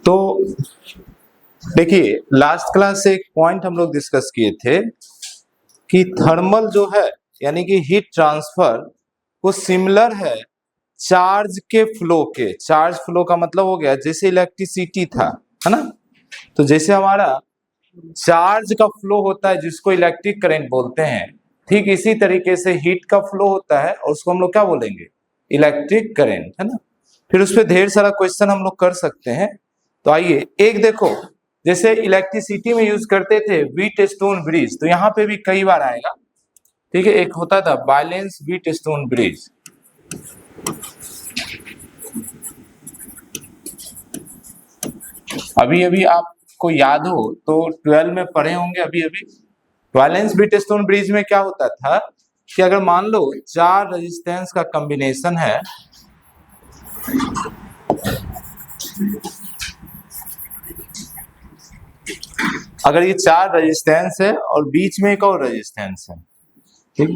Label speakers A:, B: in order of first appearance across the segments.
A: तो देखिए, last class से एक पॉइंट हम लोग डिस्कस किए थे कि थर्मल जो है यानी कि हीट ट्रांसफर वो सिमिलर है चार्ज के फ्लो के। चार्ज फ्लो का मतलब हो गया जैसे इलेक्ट्रिसिटी था, है ना। तो जैसे हमारा चार्ज का फ्लो होता है जिसको इलेक्ट्रिक करंट बोलते हैं, ठीक इसी तरीके से हीट का फ्लो होता है और उसको हम लोग क्या बोलेंगे, इलेक्ट्रिक करंट, है ना। फिर उस पर ढेर सारा क्वेश्चन हम लोग कर सकते हैं। तो आइए एक देखो, जैसे इलेक्ट्रिसिटी में यूज करते थे व्हीट स्टोन ब्रिज, तो यहाँ पे भी कई बार आएगा, ठीक है। एक होता था बैलेंस व्हीट स्टोन ब्रिज, अभी अभी आपको याद हो तो 12 में पढ़े होंगे अभी अभी। बैलेंस व्हीट स्टोन ब्रिज में क्या होता था कि अगर मान लो चार रेजिस्टेंस का कॉम्बिनेशन है, अगर ये चार रेजिस्टेंस है और बीच में एक और रेजिस्टेंस है, ठीक।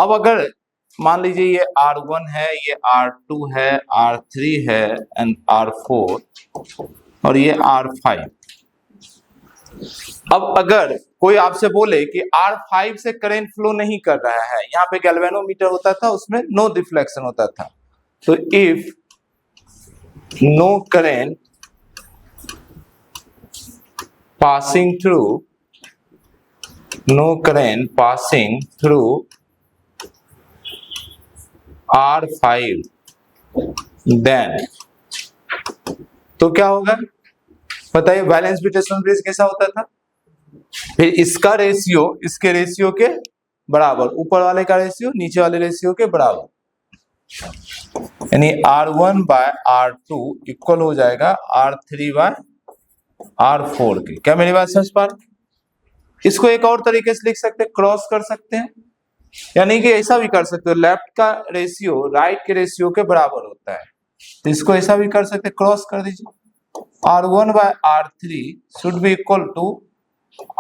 A: अब अगर मान लीजिए ये R1 है, ये R2 है, R3 है एंड R4 और ये R5। अब अगर कोई आपसे बोले कि R5 से करंट फ्लो नहीं कर रहा है, यहाँ पे गैल्वेनोमीटर होता था उसमें नो डिफ्लेक्शन होता था, तो if no current passing through R5 then, तो क्या होगा बताइए, बैलेंस व्हीट स्टोन ब्रिज कैसा होता था। फिर इसका रेशियो इसके रेशियो के बराबर, ऊपर वाले का रेशियो नीचे वाले रेशियो के बराबर, यानी R1 बाय R2 इक्वल हो जाएगा R3 बाय R4 के। क्या मेरी बात समझ पा रहे? इसको एक और तरीके से लिख सकते हैं, क्रॉस कर सकते हैं, यानी कि ऐसा भी कर सकते हो, लेफ्ट का रेशियो राइट के रेशियो के बराबर होता है, तो इसको ऐसा भी कर सकते हैं, क्रॉस कर दीजिए। R1 by R3 should be equal to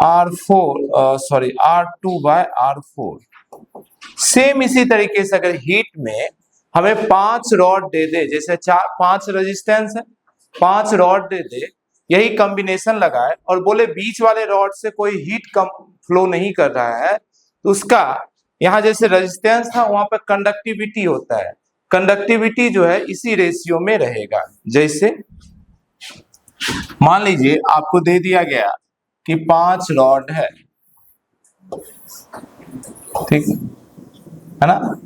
A: R2 by R4। Same इसी तरीके से अगर हीट में हमें 5 रॉड दे दे, जैसे 5 रेजिस्टेंस है, 5 रॉड दे दे, यही कॉम्बिनेशन लगाए और बोले बीच वाले रॉड से कोई हीट कम फ्लो नहीं कर रहा है, तो उसका यहाँ जैसे रेजिस्टेंस था वहां पर कंडक्टिविटी होता है, कंडक्टिविटी जो है इसी रेशियो में रहेगा। जैसे मान लीजिए आपको दे दिया गया कि 5 रॉड है, ठीक है ना।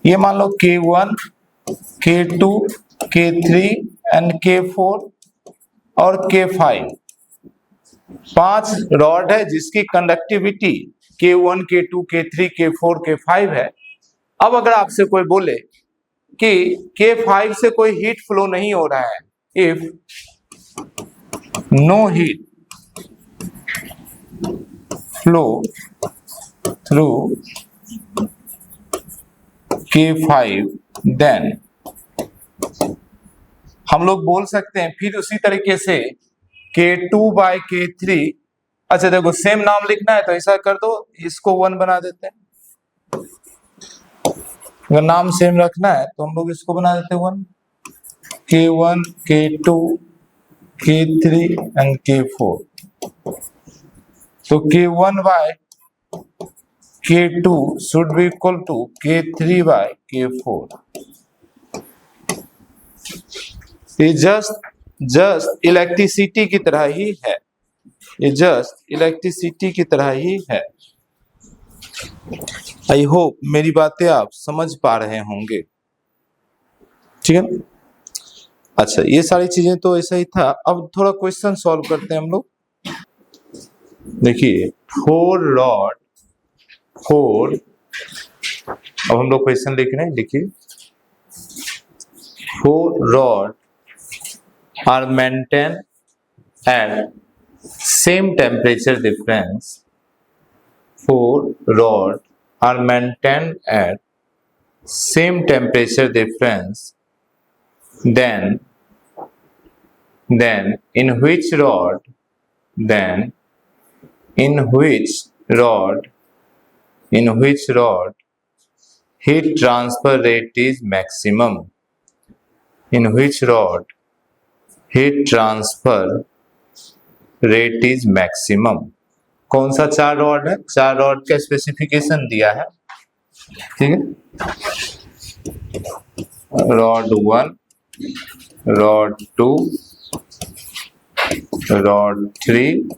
A: ये मान लो K1, K2, K3 and K4 और K5, 5 रॉड है जिसकी conductivity K1, K2, K3, K4, K5 है। अब अगर आपसे कोई बोले कि K5 से कोई हीट फ्लो नहीं हो रहा है, if no heat flow through K5 then हम लोग बोल सकते हैं फिर उसी तरीके से K2 बाय K3। अच्छा देखो, सेम नाम लिखना है तो ऐसा कर दो, इसको 1 बना देते हैं। अगर नाम सेम रखना है तो हम लोग इसको बना देते हैं 1, K1, K2, K3 and K4। तो K1 by K2 should be equal to K3 by K4। ये जस्ट इलेक्ट्रिसिटी की तरह ही है, ये जस्ट इलेक्ट्रिसिटी की तरह ही है। आई होप मेरी बातें आप समझ पा रहे होंगे, ठीक है। अच्छा, ये सारी चीजें तो ऐसा ही था। अब थोड़ा क्वेश्चन सॉल्व करते हैं हम लोग। देखिए 4 अब हम लोग क्वेश्चन लिख रहे हैं, लिखिए 4 rod are maintained at same temperature difference. 4 rod are maintained at same temperature difference. Then in which rod heat transfer rate is maximum? In which rod heat transfer rate is maximum. कौन सा 4 rod है? 4 rod का specification दिया है, ठीक है। Rod 1, rod 2, rod 3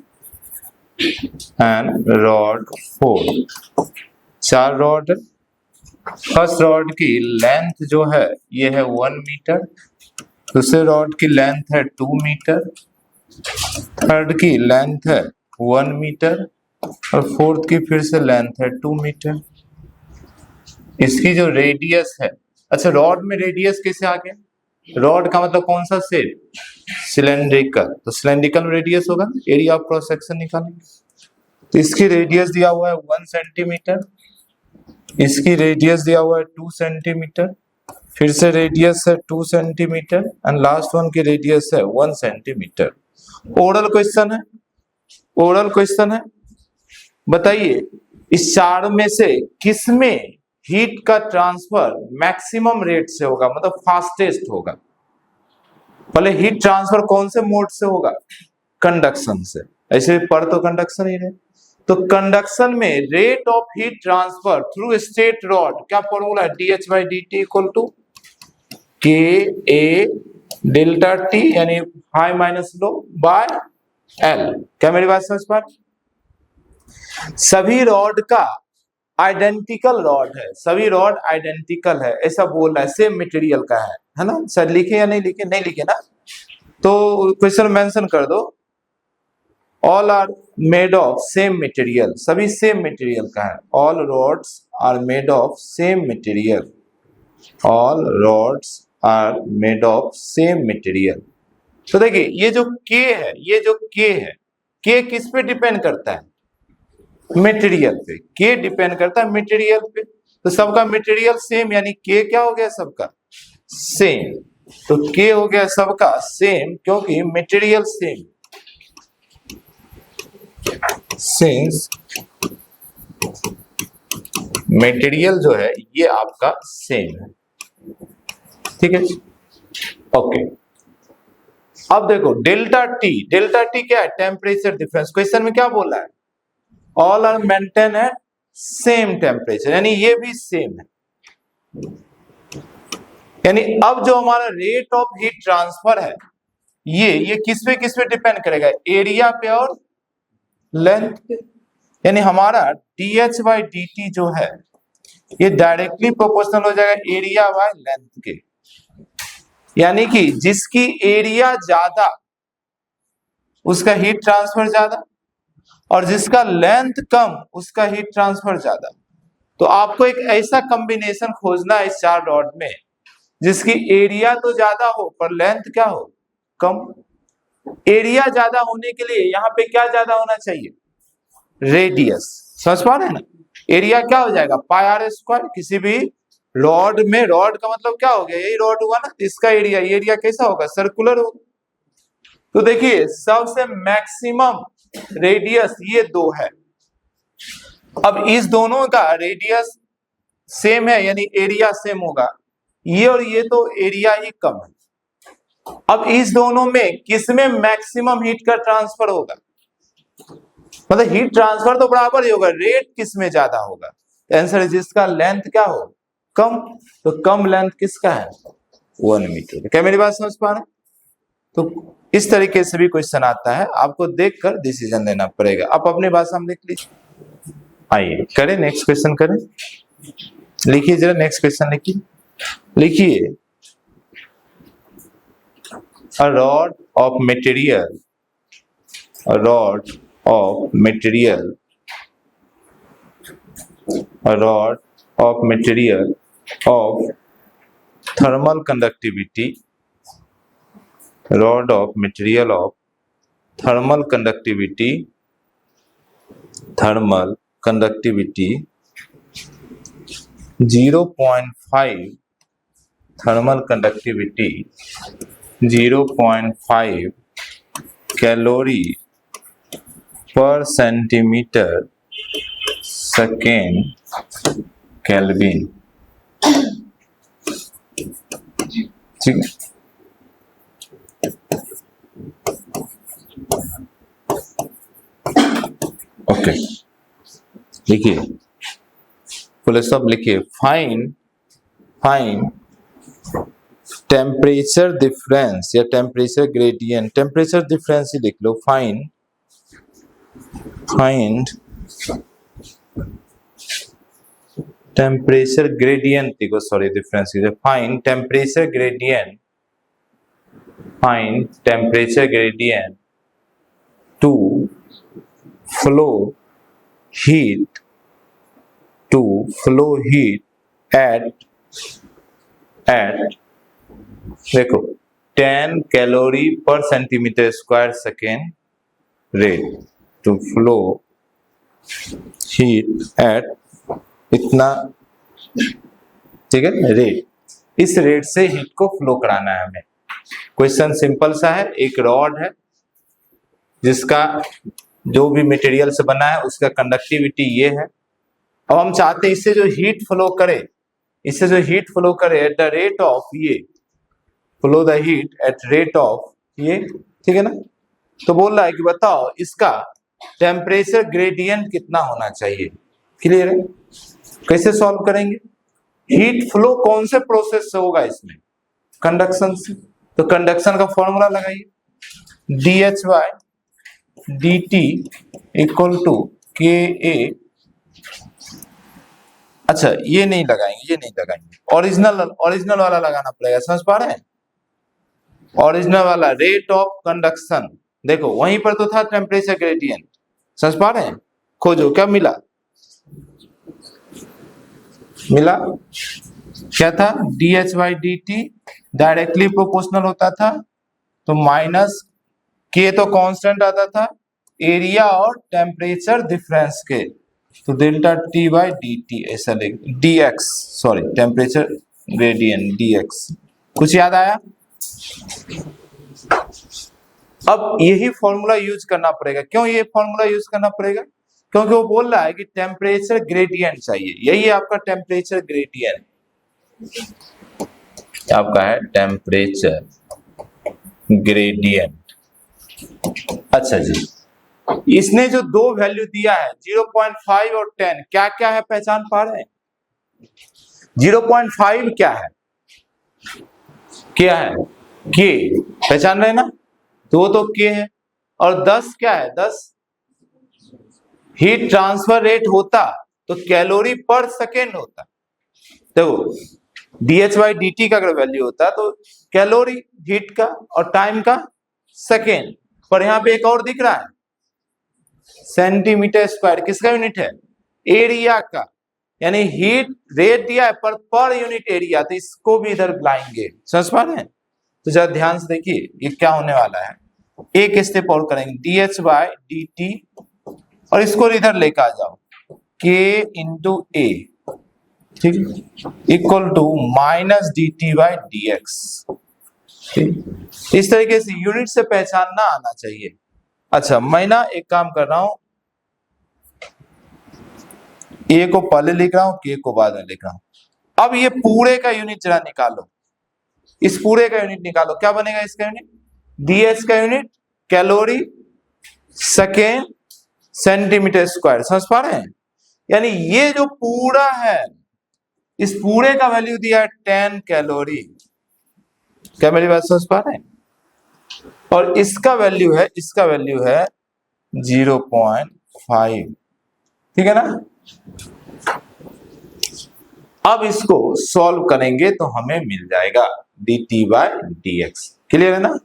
A: and rod 4। 4 rod. First rod की length जो है ये है 1 मीटर, दूसरे रॉड की लेंथ है 2 मीटर, थर्ड की लेंथ है 1 मीटर और फोर्थ की फिर से लेंथ है 2 मीटर। इसकी जो रेडियस है, अच्छा रॉड में रेडियस कैसे आ गया? रॉड का मतलब कौन सा शेप? सिलेंड्रिकल, तो सिलेंड्रिकल रेडियस होगा, एरिया ऑफ क्रॉस सेक्शन निकालेंगे। तो इसकी रेडियस दिया हुआ है 1 सेंटीमीटर, इसकी रेडियस दिया हुआ है 2 सेंटीमीटर, फिर से रेडियस है 2 सेंटीमीटर एंड लास्ट वन की रेडियस है 1 सेंटीमीटर। ओरल क्वेश्चन है, ओरल क्वेश्चन है, बताइए इस 4 में से किसमें हीट का ट्रांसफर मैक्सिमम रेट से होगा, मतलब फास्टेस्ट होगा? पहले हीट ट्रांसफर कौन से मोड से होगा? कंडक्शन से। ऐसे पर तो कंडक्शन ही है, तो कंडक्शन में rate of heat transfer through straight rod क्या फॉर्मूला है? dH/dt equal to KA delta T यानी high minus low by L। क्या मेरी बात समझ पा रहे? सभी रॉड का आइडेंटिकल रॉड है, सभी रॉड आइडेंटिकल है, ऐसा बोल रहा है, सेम मटेरियल का है ना? सर लिखे या नहीं लिखे? नहीं लिखे ना, तो क्वेश्चन मेंशन कर दो। All are made of same material, सभी सेम मटेरियल का है। All rods are made of same material, all rods are made of same material. तो देखिए ये जो K है, ये जो K है, K किस पे डिपेंड करता है? मटेरियल पे। K डिपेंड करता है मटेरियल पे, तो सबका मटेरियल सेम, यानी K क्या हो गया? सबका सेम। तो K हो गया सबका सेम क्योंकि मटेरियल सेम। सिंस मटेरियल जो है ये आपका सेम है, ठीक है। ओके, अब देखो डेल्टा टी, डेल्टा टी क्या है? Temperature difference. क्वेश्चन में क्या बोला है? All are maintain at same temperature, यानी ये भी सेम है। यानी अब जो हमारा रेट ऑफ हीट ट्रांसफर है ये किस पे डिपेंड करेगा? एरिया पे और लेंथ पे। यानी हमारा dH/dt जो है ये डायरेक्टली प्रोपोर्शनल हो जाएगा एरिया बाय लेंथ के। यानी कि जिसकी एरिया ज्यादा उसका हीट ट्रांसफर ज्यादा, और जिसका लेंथ कम उसका हीट ट्रांसफर ज्यादा। तो आपको एक ऐसा कॉम्बिनेशन खोजना है इस 4 रॉड में जिसकी एरिया तो ज्यादा हो पर लेंथ क्या हो? कम। एरिया ज्यादा होने के लिए यहाँ पे क्या ज्यादा होना चाहिए? रेडियस। समझ पा रहे हैं ना? एरिया क्या हो जाएगा? πr²। किसी भी रॉड में, रॉड का मतलब क्या हो गया? यही रॉड हुआ ना, इसका एरिया, ये एरिया कैसा होगा? सर्कुलर होगा। तो देखिए सबसे मैक्सिमम रेडियस ये 2 है। अब इस दोनों का रेडियस सेम है यानी एरिया सेम होगा, ये और ये तो एरिया ही कम है। अब इस दोनों में किसमें मैक्सिमम हीट का ट्रांसफर होगा? मतलब हीट ट्रांसफर तो बराबर ही होगा, रेट किसमें ज्यादा होगा? आंसर है जिसका लेंथ क्या हो? कम। तो कम लेंथ किसका है? 1 मीटर। क्या मेरी बात समझ पा रहे हैं? तो इस तरीके से भी क्वेश्चन आता है, आपको देखकर डिसीजन लेना पड़ेगा। आप अपनी भाषा में लिख लीजिए। आइए करें नेक्स्ट क्वेश्चन करें, लिखिए जरा नेक्स्ट क्वेश्चन लिखिए। लिखिए a rod of material, a rod of material, a rod of material of thermal conductivity, rod of material of thermal conductivity, thermal conductivity 0.5, thermal conductivity 0.5 calorie per centimetre second kelvin. ठीक है, लिखिए, full stop लिखिए, find temperature difference या temperature gradient, temperature difference ही लिख लो, find temperature gradient देखो, sorry difference, find temperature gradient to flow heat at देखो 10 calorie per centimetre square second rate to flow heat at इतना, ठीक है, रेट, इस रेट से हीट को फ्लो कराना है हमें। क्वेश्चन सिंपल सा है, एक रॉड है जिसका जो भी मटेरियल से बना है उसका कंडक्टिविटी ये है। अब हम चाहते हैं इससे जो हीट फ्लो करे एट द रेट ऑफ ये, flow the heat at rate of ये, ठीक है ना। तो बोल रहा है कि बताओ इसका टेम्परेचर ग्रेडियंट कितना होना चाहिए। क्लियर है? कैसे सॉल्व करेंगे? हीट फ्लो कौन से प्रोसेस से होगा इसमें? कंडक्शन से। तो कंडक्शन का फॉर्मूला लगाइए, dH/dt इक्वल टू KA। अच्छा ये नहीं लगाएंगे, ओरिजिनल वाला लगाना पड़ेगा, समझ पा रहे हैं? ओरिजिनल वाला रेट ऑफ कंडक्शन, देखो वहीं पर तो था टेम्परेचर ग्रेडियंट, समझ पा रहे हैं? खोजो, क्या मिला क्या था? dH/dt डायरेक्टली प्रोपोर्शनल होता था, तो माइनस K तो कांस्टेंट आता था, एरिया और टेम्परेचर डिफरेंस के, तो डेल्टा T/dt ऐसा लिख, dx, sorry temperature gradient dx। कुछ याद आया? अब यही फॉर्मूला यूज करना पड़ेगा। क्यों ये फॉर्मूला यूज करना पड़ेगा? क्योंकि वो बोल रहा है कि टेम्परेचर ग्रेडियंट चाहिए, यही है आपका टेम्परेचर ग्रेडियंट, आपका है टेम्परेचर ग्रेडियंट। अच्छा जी, इसने जो दो वैल्यू दिया है 0.5 और 10, क्या क्या है पहचान पा रहे हैं? 0.5 क्या है K, पहचान रहे ना? तो वो तो K है। और 10 क्या है? 10 हीट ट्रांसफर रेट होता तो कैलोरी पर सेकेंड होता। देखो dH/dt का अगर वैल्यू होता तो कैलोरी हीट का और टाइम का सेकेंड, पर यहाँ पे एक और दिख रहा है सेंटीमीटर स्क्वायर, किसका यूनिट है? एरिया का, यानी हीट रेट दिया है पर यूनिट एरिया, तो इसको भी इधर लाएंगे, समझ पा रहे हैं? तो जरा ध्यान से देखिए ये क्या होने वाला है। एक स्टेप और करेंगे, dH/dt और इसको इधर लेकर आ जाओ, K इंटू A, ठीक, इक्वल टू माइनस dt/dx। इस तरीके से यूनिट से पहचानना आना चाहिए। अच्छा मैं ना एक काम कर रहा हूं, A को पहले लिख रहा हूं, K को बाद में लिख रहा हूं। अब ये पूरे का यूनिट जरा निकालो, इस पूरे का यूनिट निकालो, क्या बनेगा इसका यूनिट? dH का unit calorie second centimetre square, समझ पा रहे हैं? यानी ये जो पूरा है, इस पूरे का वैल्यू दिया है 10 कैलोरी, क्या मेरी बात समझ पा रहे हैं? और इसका वैल्यू है 0.5, ठीक है ना। अब इसको सॉल्व करेंगे तो हमें मिल जाएगा dt/dx। क्लियर है ना?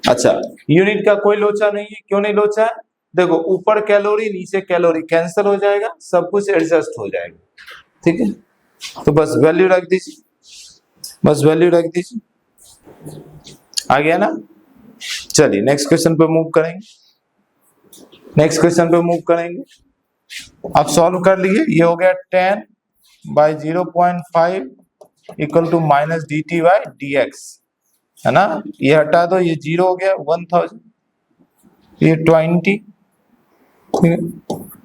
A: अच्छा यूनिट का कोई लोचा नहीं है, क्यों नहीं लोचा है? देखो ऊपर कैलोरी नीचे कैलोरी कैंसिल हो जाएगा, सब कुछ एडजस्ट हो जाएगा, ठीक है। तो बस वैल्यू रख दीजिए, आ गया ना। चलिए नेक्स्ट क्वेश्चन पे मूव करेंगे। अब सॉल्व कर लिए, ये हो गया 10/0.5 इक्वल टू माइनस dt/dx, है ना। ये हटा दो, ये 0 हो गया, 1000, ये 20, ठीक है।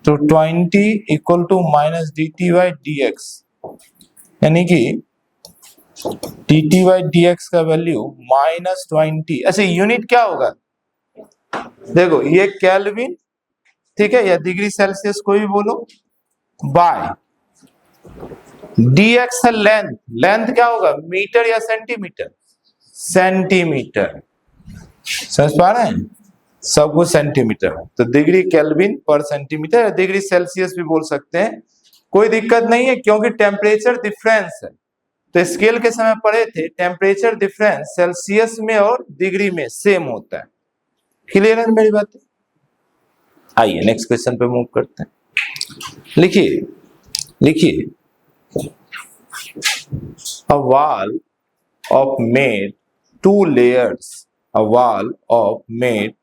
A: तो 20 इक्वल टू माइनस dt/dx, यानी कि dt/dx का वैल्यू -20। अच्छा यूनिट क्या होगा? देखो ये केल्विन, ठीक है, या डिग्री सेल्सियस कोई भी बोलो, बाय dx है लेंथ, लेंथ क्या होगा, मीटर या सेंटीमीटर, सेंटीमीटर, समझ पा रहे हैं, सब कुछ सेंटीमीटर है, तो डिग्री केल्विन पर सेंटीमीटर, डिग्री सेल्सियस भी बोल सकते हैं, कोई दिक्कत नहीं है, क्योंकि टेम्परेचर डिफरेंस है। तो स्केल के समय पढ़े थे, टेम्परेचर डिफरेंस सेल्सियस में और डिग्री में सेम होता है। क्लियर है मेरी बात? आइए नेक्स्ट क्वेश्चन पे मूव करते हैं। लिखिए लिखिए, a wall of made two layers, a wall of made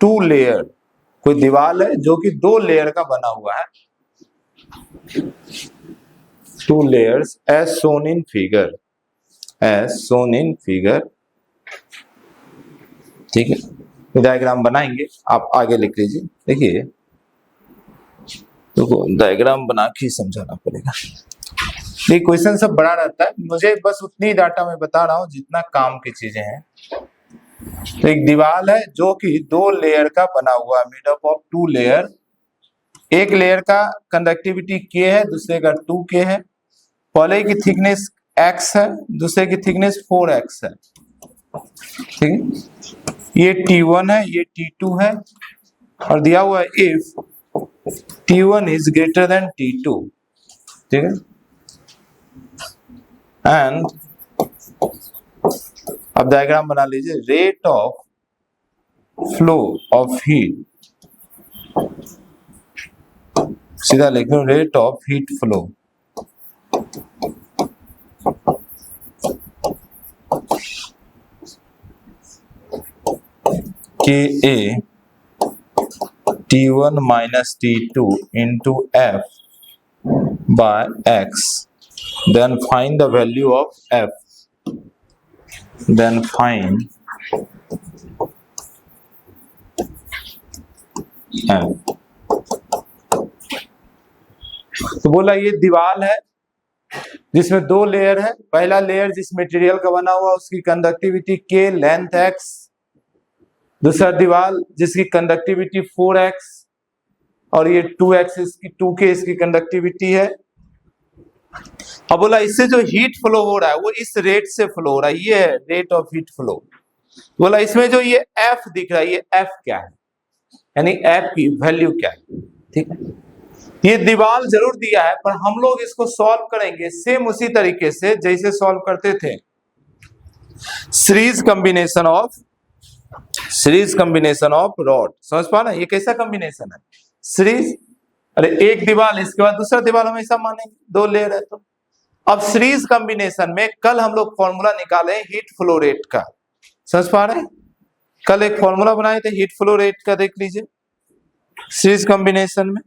A: two layer, कोई दीवार है जो कि दो लेयर का बना हुआ है, two layers as shown in figure, as shown in figure, ठीक है, डायग्राम बनाएंगे, आप आगे लिख लीजिए। देखिए तो डायग्राम बना के समझाना पड़ेगा, ये क्वेश्चन सब बड़ा रहता है, मुझे बस उतनी डाटा मैं बता रहा हूं जितना काम की चीजें हैं। तो एक दीवार है जो कि दो लेयर का बना हुआ है, made up of two layer, एक लेयर का कंडक्टिविटी k है, दूसरे का 2k है, पहले की थिकनेस x है, दूसरे की थिकनेस 4x है, ठीक है, ये T1 है, ये T2 है, और दिया हुआ है if T1 is greater than T2, ठीक है, एंड अब डायग्राम बना लीजिए, rate of flow of heat, सीधा लिख लो, रेट ऑफ हीट फ्लो, के ए T1 minus T2 into F by X, then find the value of F, then find F। तो बोला ये दीवार है जिसमें दो लेयर है, पहला लेयर जिस मटेरियल का बना हुआ उसकी कंडक्टिविटी K, लेंथ X, दूसरा दीवार जिसकी कंडक्टिविटी 4x और ये 2x, इसकी 2k इसकी कंडक्टिविटी है। अब बोला इससे जो हीट फ्लो हो रहा है वो इस रेट से फ्लो हो रहा है, ये है रेट ऑफ हीट फ्लो। बोला इसमें जो ये F दिख रहा है, ये F क्या है, यानी F की वैल्यू क्या है, ठीक है, ये दीवार जरूर दिया है, पर हम लोग इसको सॉल्व करेंगे सेम उसी तरीके से जैसे सॉल्व करते थे, सीरीज कॉम्बिनेशन ऑफ रॉड, समझ पा ना, ये कैसा कॉम्बिनेशन है, सीरीज, अरे एक दीवार इसके बाद दूसरा दीवार हमेशा मानेंगे, दो लेयर है तो। अब सीरीज कॉम्बिनेशन में कल हम लोग फॉर्मूला निकाले हीट फ्लो रेट का, समझ पा रहे हैं, कल एक फॉर्मूला बनाए थे हीट फ्लो रेट का, देख लीजिए सीरीज कॉम्बिनेशन में,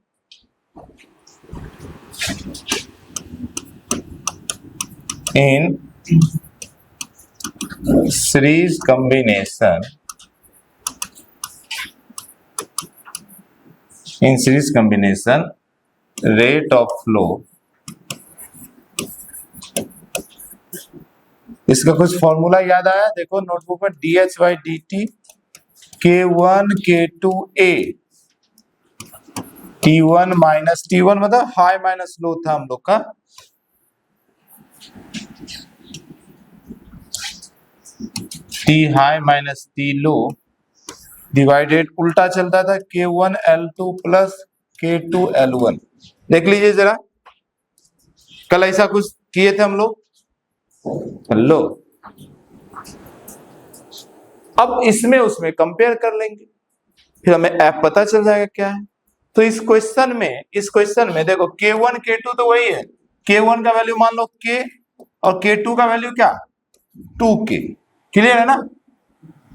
A: in series combination rate of flow, इसका कुछ फॉर्मूला याद आया, देखो नोटबुक में, dH/dt K1 K2A, T1 minus T1 मतलब हाई माइनस लो था हम लोग का, T हाई माइनस T लो डिवाइडेड, उल्टा चलता था K1 L2 plus K2 L1, देख लीजिए जरा, कल ऐसा कुछ किए थे हम लोग, लो अब इसमें उसमें कंपेयर कर लेंगे, फिर हमें F पता चल जाएगा क्या है। तो इस क्वेश्चन में देखो K1 K2 तो वही है, K1 का वैल्यू मान लो K और K2 का वैल्यू क्या 2K, क्लियर है ना।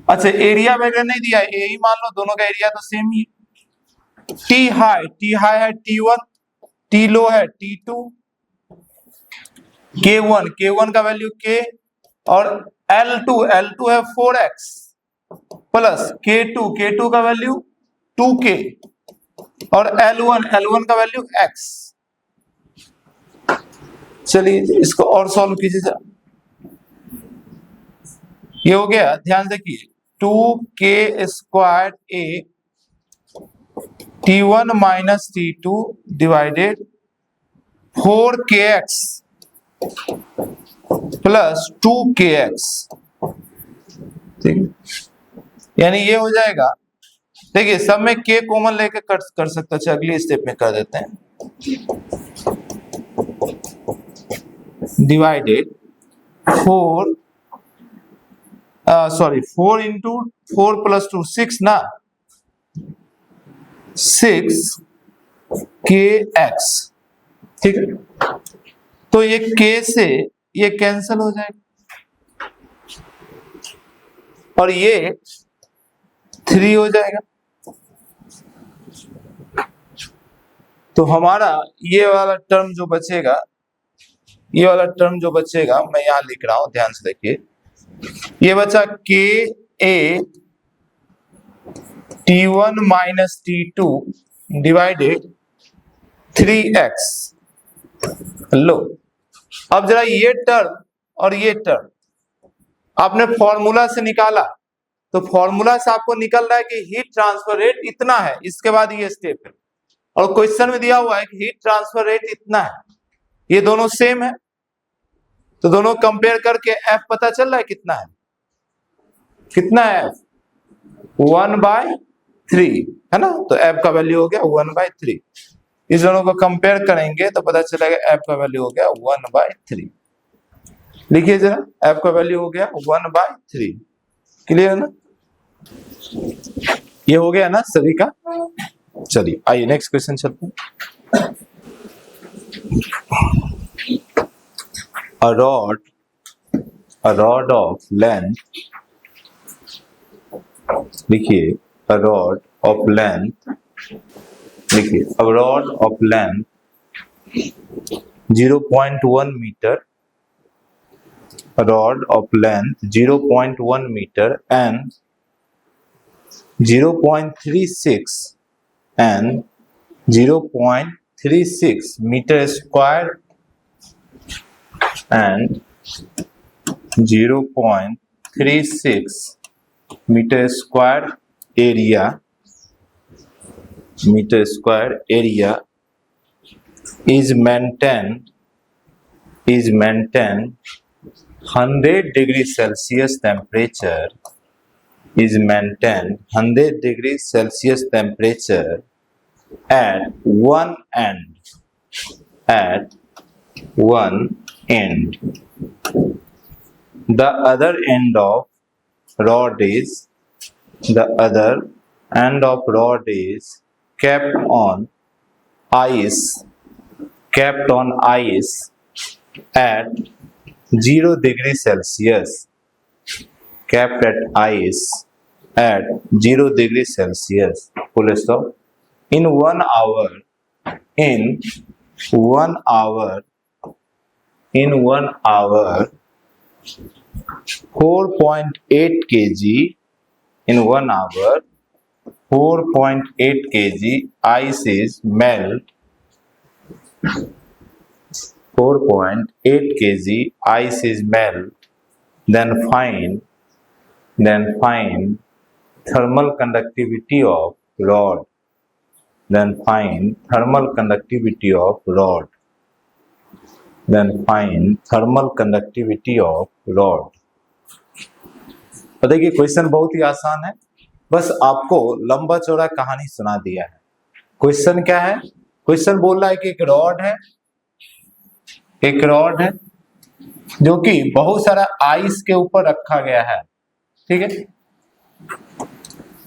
A: अच्छा एरिया वगैरह नहीं दिया, यही मान लो, दोनों का एरिया तो सेम ही है। T हाई है T1, T लो है T2, K1 का वैल्यू K और L2 है 4x प्लस K2 का वैल्यू 2K और L1 का वैल्यू x। चलिए इसको और सॉल्व कीजिए जरा, ये हो गया, ध्यान देखिए 2K² A T1 minus T2 divided 4kx plus 2kx, ठीक है, यानी ये हो जाएगा। देखिए सब में k कॉमन लेके कर सकते हैं, अगली स्टेप में कर देते हैं। डिवाइडेड 4 इंटू 4 प्लस 2 6 ना, 6kx, ठीक है। तो ये k से ये कैंसिल हो जाएगा और ये 3 हो जाएगा। तो हमारा ये वाला टर्म जो बचेगा, ये वाला टर्म जो बचेगा, मैं यहां लिख रहा हूं, ध्यान से देखिए, ये बचा ka T1 minus T2 divided 3x। लो अब जरा ये टर्म और ये टर्म आपने फॉर्मूला से निकाला, तो फॉर्मूला से आपको निकल रहा है कि हीट ट्रांसफर रेट इतना है, इसके बाद ये स्टेप है, और क्वेश्चन में दिया हुआ है कि हीट ट्रांसफर रेट इतना है, ये दोनों सेम है, तो दोनों कंपेयर करके F पता चल रहा है कितना है, कितना है F 1/3 है ना, तो F का वैल्यू हो गया 1/3। इस दोनों को कंपेयर करेंगे तो पता चलेगा F का वैल्यू हो गया 1/3। लिखिए जरा, F का वैल्यू हो गया 1/3। क्लियर है ना, ये हो गया ना सभी का। चलिए आइए नेक्स्ट क्वेश्चन चलते हैं। A rod of length, लिखिए a rod of length, लिखिए a rod of length 0.1 meter, a rod of length 0.1 meter and 0.36 and 0.36 meter square and 0.36 meter square area is maintained 100 degrees Celsius temperature, is maintained 100 degrees Celsius temperature at one end, the other end of rod is kept on ice at 0 degrees Celsius, kept at ice at 0 degrees Celsius, full stop. In 1 hour 4.8 kg, in 1 hour 4.8 kg ice is melt, 4.8 kg ice is melt, then find thermal conductivity of rod, then find thermal conductivity of rod, तो देखिए question बहुत ही आसान है, बस आपको लंबा चौड़ा कहानी सुना दिया है। क्वेश्चन क्या है, क्वेश्चन बोल रहा है कि एक रॉड है जो कि बहुत सारा आइस के ऊपर रखा गया है, ठीक है।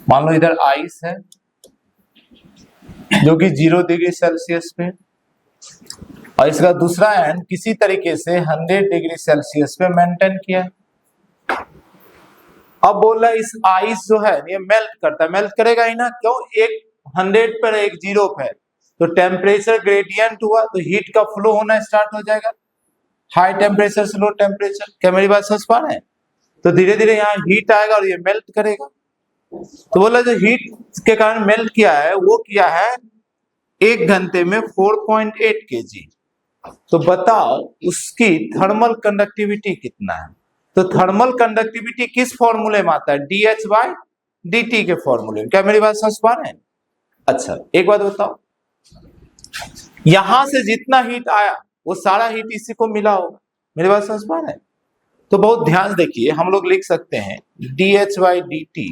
A: मान लो इधर आइस है जो कि 0 डिग्री सेल्सियस पे, और इसका दूसरा एंड किसी तरीके से 100 डिग्री सेल्सियस पे मेंटेन किया। अब बोल रहा है इस आइस जो है ये मेल्ट करता है, मेल्ट करेगा ही ना, क्यों, एक 100 पर एक 0 पे, तो टेम्परेचर ग्रेडियंट हुआ तो हीट का फ्लो होना स्टार्ट हो जाएगा, हाई टेम्परेचर से लो टेम्परेचर। क्या मेरी बात समझ पा रहे हैं? तो धीरे धीरे यहाँ हीट आएगा और ये मेल्ट करेगा। तो बोला जो हीट के कारण मेल्ट किया है वो किया है 1 घंटे में 4.8 kg। तो बताओ उसकी थर्मल कंडक्टिविटी कितना है। तो थर्मल कंडक्टिविटी किस फॉर्मूले में आता है, DH/dt के फॉर्मूले में। क्या मेरी बात समझ पा रहे हैं? अच्छा एक बात बताओ, यहां से जितना हीट आया वो सारा हीट इसी को मिला होगा, मेरी बात समझ पा रहे हैं? तो बहुत ध्यान देखिए, हम लोग लिख सकते हैं dH/dt,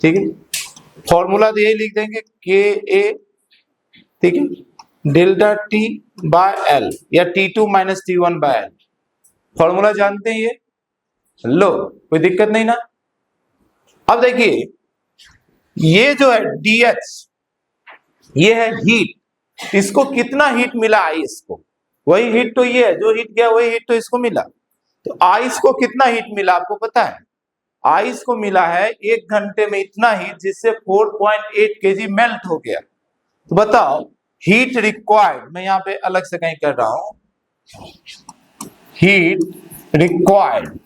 A: ठीक है, फॉर्मूला तो यही लिख देंगे KA, ठीक है, डेल्टा T बाय L या T2 minus T1 bye L, formula जानते हैं ये, लो कोई दिक्कत नहीं ना। अब देखिए ये जो है DH, ये है हीट, इसको कितना हीट मिला आइस को, वही हीट तो ये है, जो हीट गया वही हीट तो इसको मिला। तो आइस को कितना हीट मिला आपको पता है? आइस को मिला है 1 घंटे में इतना हीट जिससे 4.8 kg मेल्ट हो गया। तो बताओ हीट रिक्वायर्ड, मैं यहां पे अलग से कहीं कर रहा हूं, heat required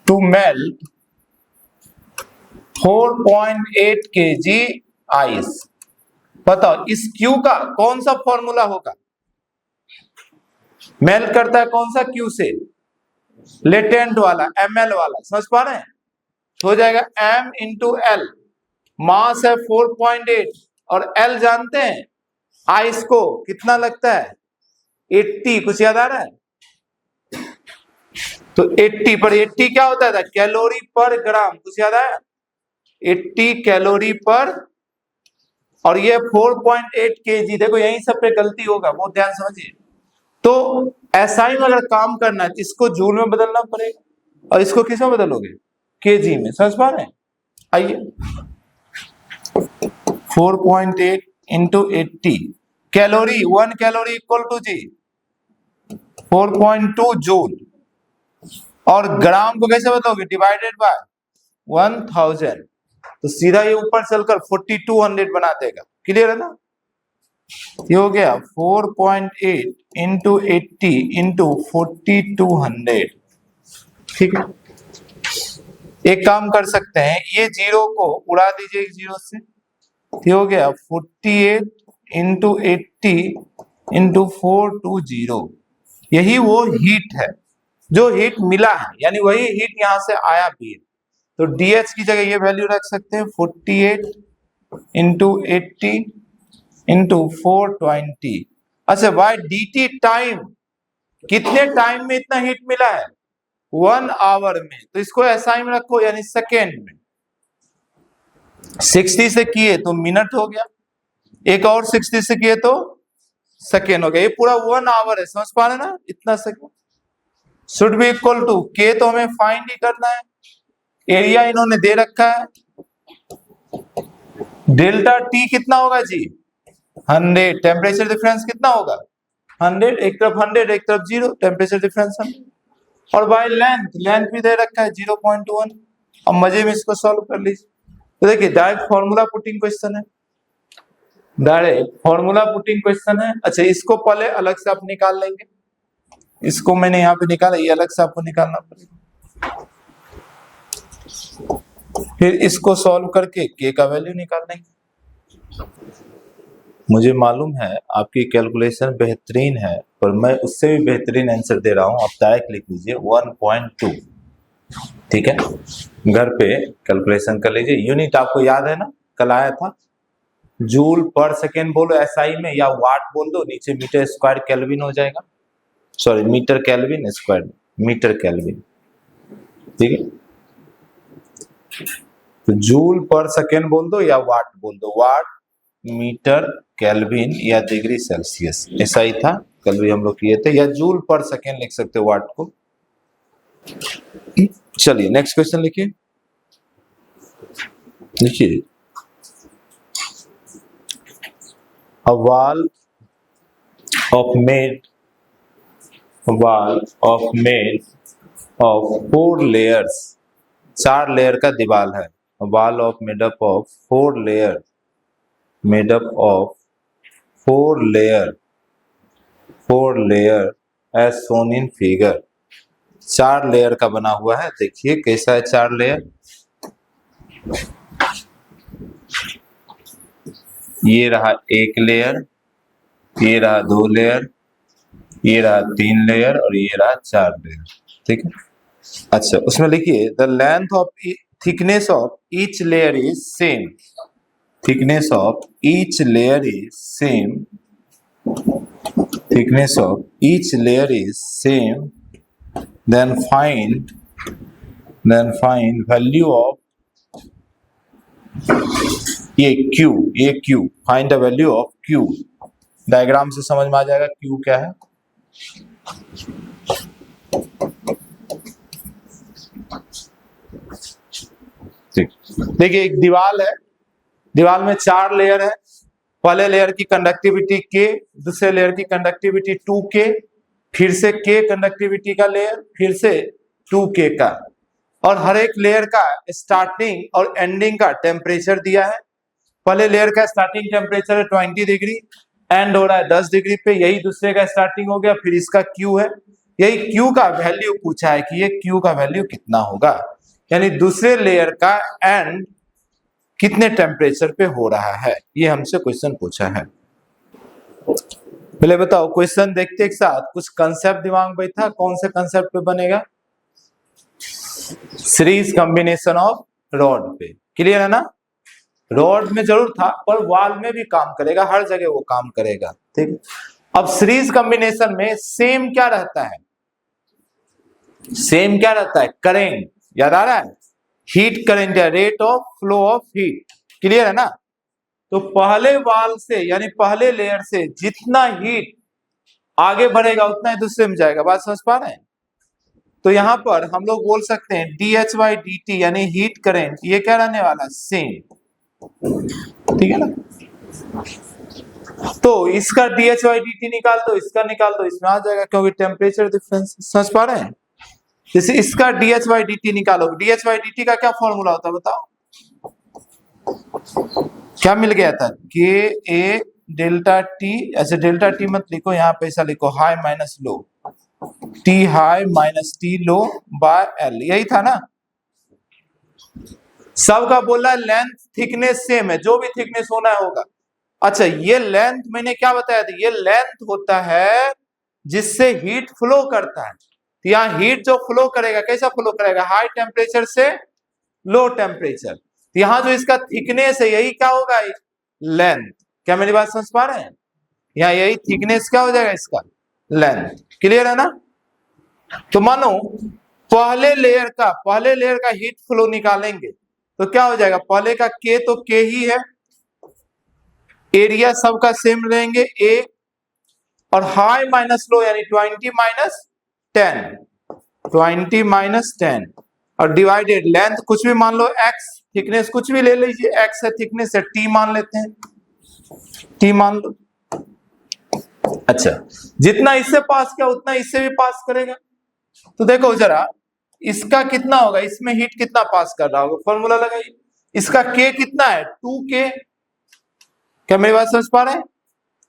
A: to melt 4.8 kg ice, बताओ इस Q का कौन सा फॉर्मूला होगा? मेल्ट करता है कौन सा Q से? लेटेंट वाला, ml वाला, समझ पा रहे हैं? हो जाएगा m इंटू एल, मास है 4.8 और L जानते हैं आइस को कितना लगता है 80, कुछ याद आ रहा है? तो 80 पर 80 क्या होता था? कैलोरी पर ग्राम, कुछ याद आया? 80 कैलोरी पर, और ये 4.8 kg, देखो यही सब पे गलती होगा, बहुत ध्यान समझिए। तो एसआई में अगर काम करना है तो इसको जूल में बदलना पड़ेगा, और इसको किस में बदलोगे? केजी में, समझ पा रहे हैं? आइए 4.8 into 80 calorie, 1 calorie equal to जी 4.2 जूल, और ग्राम को कैसे बदलोगे? डिवाइडेड बाय 1000, तो सीधा ये ऊपर चलकर 4200 बना देगा। क्लियर है ना? ये हो गया 4.8 इंटू 80 इंटू 4200, ठीक है। एक काम कर सकते हैं, ये जीरो को उड़ा दीजिए एक जीरो से, ये हो गया 48 इंटू 80 इंटू 420, यही वो हीट है जो हीट मिला है, यानी वही हीट यहां से आया भी है। तो DH की जगह ये वैल्यू रख सकते हैं 48 इंटू 80 इंटू 420। अच्छा बाय DT टाइम, कितने टाइम में इतना हीट मिला है? 1 आवर में, तो इसको एसआई में रखो, यानी सेकेंड में। 60 से किए तो मिनट हो गया, एक और 60 से किए तो सेकेंड हो गया, ये पूरा 1 आवर है, समझ पा रहे ना? इतना second should be equal to K, तो हमें फाइंड ही करना है, एरिया इन्होंने दे रखा है, डेल्टा T कितना होगा जी? 100, टेम्परेचर डिफरेंस कितना होगा? 100, एक तरफ 100 एक तरफ 0, टेम्परेचर डिफरेंस 100, और बाय लेंथ, लेंथ भी दे रखा है 0.1। अब मजे में इसको सॉल्व कर लीजिए। तो देखिए डायरेक्ट फॉर्मूला पुटिंग क्वेश्चन है, डायरेक्ट फॉर्मूला पुटिंग क्वेश्चन है। अच्छा इसको पहले अलग से आप निकाल लेंगे, इसको मैंने यहाँ पे निकाला, ये अलग से आपको निकालना पड़ेगा, फिर इसको सॉल्व करके के का वैल्यू निकाल लेंगे। मुझे मालूम है आपकी कैलकुलेशन बेहतरीन है, पर मैं उससे भी बेहतरीन आंसर दे रहा हूं, आप डायरेक्ट लिख लीजिए 1.2, ठीक है। घर पे कैलकुलेशन कर लीजिए। यूनिट आपको याद है ना, कल आया था, जूल पर सेकेंड बोलो एसआई में, या वाट बोल दो, नीचे मीटर स्क्वायर केल्विन हो जाएगा, sorry metre kelvin square, metre kelvin, ठीक है। तो जूल पर सेकेंड बोल दो या वाट बोल दो, वाट मीटर केल्विन या डिग्री सेल्सियस, ऐसा ही था, कल भी हम लोग किए थे, या जूल पर सेकेंड लिख सकते हो वाट को। चलिए नेक्स्ट क्वेश्चन लिखिए, लिखिए a wall of made of 4 layers, 4 layer का दीवार है, wall of made up of 4 layer, made up of 4 layer as shown in figure, 4 layer का बना हुआ है। देखिए कैसा है 4 लेयर, ये रहा 1 लेयर, ये रहा 2 लेयर, ये रहा 3 लेयर, और ये रहा 4 लेयर, ठीक है। अच्छा उसमें लिखिए the length of thickness of each layer is same, thickness of each layer is same, thickness of each layer is same, then find value of ये Q, find the value of Q। Diagram से समझ में आ जाएगा Q क्या है। देखिए एक दीवार है, दीवार में 4 लेयर है। पहले लेयर की कंडक्टिविटी K, दूसरे लेयर की कंडक्टिविटी 2K, फिर से K कंडक्टिविटी का लेयर, फिर से 2K का, और हर एक लेयर का स्टार्टिंग और एंडिंग का टेम्परेचर दिया है। पहले लेयर का स्टार्टिंग टेम्परेचर है 20 डिग्री, एंड हो रहा है 10 डिग्री पे, यही दूसरे का स्टार्टिंग हो गया, फिर इसका Q है, यही Q का वैल्यू पूछा है कि ये Q का वैल्यू कितना होगा, यानी दूसरे लेयर का एंड कितने टेम्परेचर पे हो रहा है, ये हमसे क्वेश्चन पूछा है। पहले बताओ क्वेश्चन देखते एक साथ, कुछ कंसेप्ट दिमाग में बैठा, कौन से कंसेप्ट पे बनेगा? सीरीज कॉम्बिनेशन ऑफ रॉड पे, क्लियर है ना? रॉड में जरूर था पर वॉल में भी काम करेगा, हर जगह वो काम करेगा, ठीक। अब सीरीज कॉम्बिनेशन में सेम क्या रहता है? सेम क्या रहता है? करेंट, याद आ रहा है? हीट करेंट या rate of flow of heat, clear है ना? तो पहले वॉल से यानी पहले लेयर से जितना हीट आगे बढ़ेगा उतना ही दूसरे में जाएगा, बात समझ पा रहे हैं? तो यहां पर हम लोग बोल सकते हैं dH/dt यानी हीट करेंट, ये क्या रहने वाला? सेम, ठीक है ना? तो इसका dH/dt निकाल दो, इसका निकाल दो, इसमें आ जाएगा क्योंकि टेम्परेचर डिफरेंस, समझ पा रहे हैं? जैसे इसका dH/dt निकालो, dH/dt का क्या फॉर्मूला होता है बताओ? क्या मिल गया था? KA डेल्टा T, ऐसे डेल्टा T मत लिखो, यहाँ पे ऐसा लिखो high minus low, T high minus T low by L, यही था ना? सबका बोला लेंथ थिकनेस सेम है, जो भी थिकनेस होना होगा। अच्छा ये लेंथ मैंने क्या बताया था? ये लेंथ होता है जिससे हीट फ्लो करता है। तो यहाँ हीट जो फ्लो करेगा कैसा फ्लो करेगा? हाई टेम्परेचर से लो टेम्परेचर। तो यहाँ जो इसका थिकनेस है यही क्या होगा? लेंथ। क्या मेरी बात समझ पा रहे हैं? यहाँ यही थिकनेस क्या हो जाएगा इसका? लेंथ, क्लियर है ना? तो मानो पहले लेयर का हीट फ्लो निकालेंगे तो क्या हो जाएगा? पहले का K तो K ही है, एरिया सबका सेम रहेंगे A, और हाई माइनस लो यानी 20 माइनस 10 और डिवाइडेड लेंथ कुछ भी मान लो x, थिकनेस कुछ भी ले लीजिए, x है थिकनेस है, T मान लेते हैं, T मान लो। अच्छा जितना इससे पास किया उतना इससे भी पास करेगा। तो देखो जरा इसका कितना होगा, इसमें हीट कितना पास कर रहा होगा, फॉर्मूला लगाइए। इसका K कितना है? 2K। क्या मेरी बात समझ पा रहे हैं?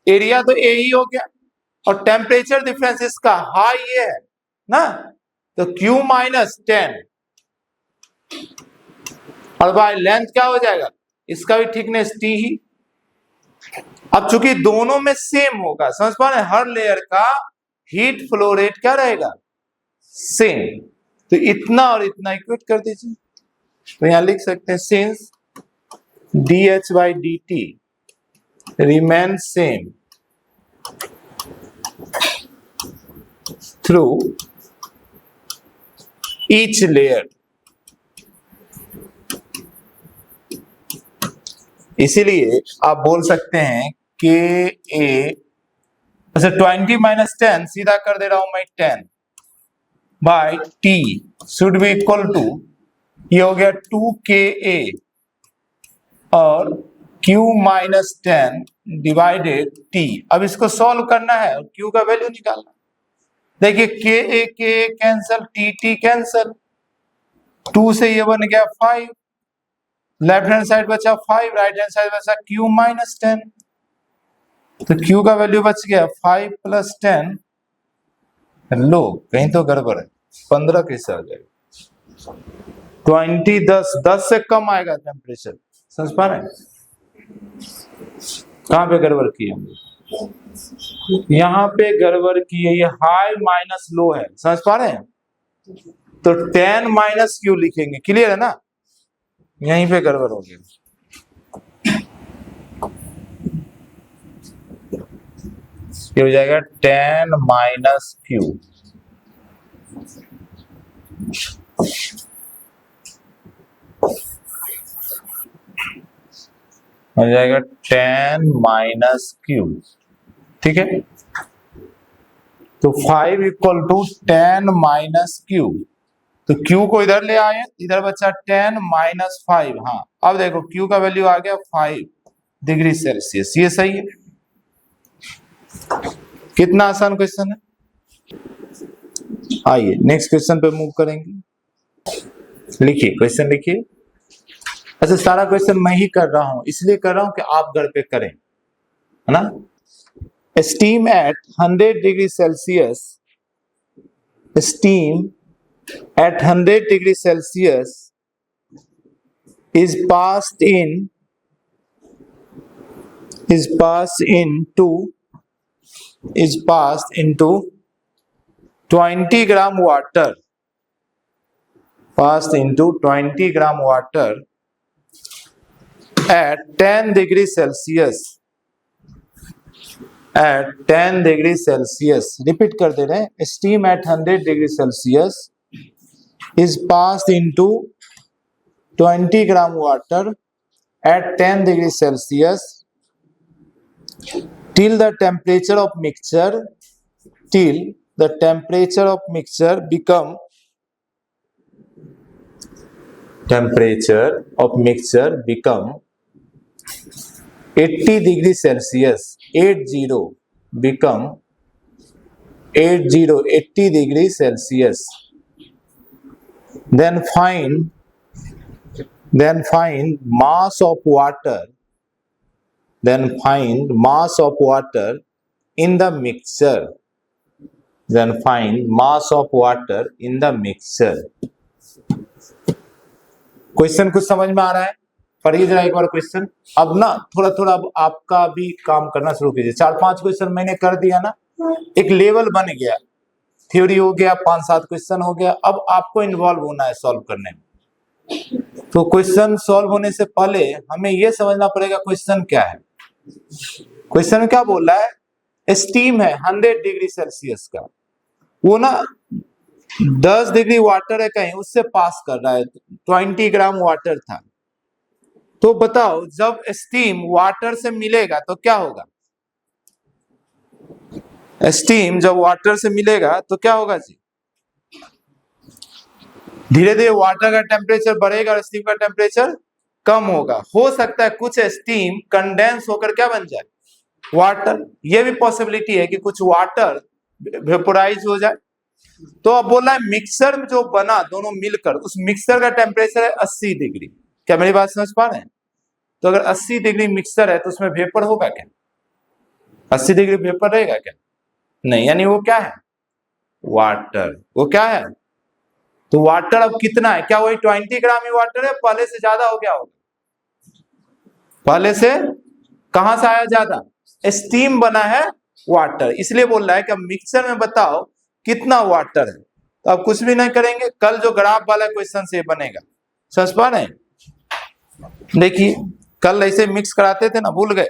A: एरिया तो A ही हो गया, और टेम्परेचर डिफरेंस इसका हाई ये है ना, तो Q माइनस 10 और बाय लेंथ क्या हो जाएगा? इसका भी थिकनेस T ही। अब चूंकि दोनों में सेम होगा, समझ पा रहे हैं, हर लेयर का हीट फ्लो रेट क्या रहेगा? सेम। तो इतना और इतना इक्वेट कर दीजिए, तो यहां लिख सकते हैं since dH/dt remain same through each layer, इसीलिए आप बोल सकते हैं कि अच्छा 20 माइनस 10 सीधा कर दे रहा हूं मैं 10 by T should be equal to, ये हो गया 2KA और Q माइनस 10 डिवाइडेड T। अब इसको सॉल्व करना है और Q का वैल्यू निकालना। देखिए KA कैंसल, T कैंसल, 2 से ये बन गया 5, लेफ्ट हैंड साइड बचा 5, राइट हैंड साइड बचा Q माइनस 10, तो Q का वैल्यू बच गया 5 प्लस 10, लो कहीं तो गड़बड़ है, 15 कैसे आ जाएगा? 20 10 से कम आएगा टेम्परेचर, समझ पा रहे हैं? कहां पे गड़बड़ की हमने? यहां पे गड़बड़ की है, ये हाई माइनस लो है, समझ पा रहे हैं? तो 10 माइनस Q लिखेंगे, क्लियर है ना? यहीं पे गड़बड़ हो गया। ये हो जाएगा 10 माइनस क्यू, हो जाएगा 10 माइनस क्यू। ठीक है, तो 5 इक्वल टू 10 माइनस क्यू, तो क्यू को इधर ले आए, इधर बचा 10 माइनस 5। हाँ, अब देखो क्यू का वैल्यू आ गया 5 डिग्री सेल्सियस। ये सही है, कितना आसान क्वेश्चन है। आइए नेक्स्ट क्वेश्चन पे मूव करेंगे। लिखिए क्वेश्चन लिखिए। अच्छा, सारा क्वेश्चन मैं ही कर रहा हूं, इसलिए कर रहा हूं कि आप घर पे करें, है ना। Steam eight 100 degree Celsius, steam at 100 degree Celsius is passed into 20 gram water, passed into 20 gram water at 10 degree Celsius, at 10 degree Celsius। Repeat कर दे रहे हैं, steam at 100 degree Celsius is passed into 20 gram water at 10 degrees Celsius till the temperature of mixture become 80 degrees Celsius, 80 become 80 degrees Celsius। Then find mass of water, in the mixture, question कुछ समझ में आ रहा है? पढ़िए जरा एक बार question. अब ना थोड़ा थोड़ा अब आपका भी काम करना शुरू कीजिए। 4-5 क्वेश्चन मैंने कर दिया ना, एक लेवल बन गया, थ्योरी हो गया, 5-7 क्वेश्चन हो गया। अब आपको इन्वॉल्व होना है सॉल्व करने में। तो क्वेश्चन सॉल्व होने से पहले हमें यह समझना पड़ेगा क्वेश्चन क्या है। क्वेश्चन में क्या बोल रहा है? स्टीम है 100 डिग्री सेल्सियस का, वो ना 10 डिग्री वाटर है कहीं, उससे पास कर रहा है, 20 ग्राम वाटर था। तो बताओ जब स्टीम वाटर से मिलेगा तो क्या होगा? स्टीम जब वाटर से मिलेगा तो क्या होगा जी? धीरे धीरे वाटर का टेम्परेचर बढ़ेगा और स्टीम का टेम्परेचर कम होगा। हो सकता है कुछ स्टीम कंडेंस होकर क्या बन जाए? वाटर। ये भी पॉसिबिलिटी है कि कुछ वाटर वेपोराइज हो जाए। तो अब बोला है मिक्सर में जो बना दोनों मिलकर, उस मिक्सर का टेम्परेचर है 80 डिग्री। क्या मेरी बात समझ पा रहे हैं? तो अगर 80 डिग्री मिक्सर है तो उसमें वेपर होगा क्या? 80 डिग्री वेपर रहेगा क्या? नहीं, यानी वो क्या है? वाटर। वो क्या है? तो वाटर अब कितना है? क्या वही 20 ग्राम ही वाटर है? पहले से ज्यादा हो गया होगा। पहले से कहां से आया ज्यादा? स्टीम बना है वाटर, इसलिए बोल रहा है कि अब मिक्सर में बताओ कितना वाटर है। तो अब कुछ भी नहीं करेंगे, कल जो ग्राफ वाला क्वेश्चन से बनेगा। समझ पा रहे हैं? देखिए कल ऐसे मिक्स कराते थे ना, भूल गए?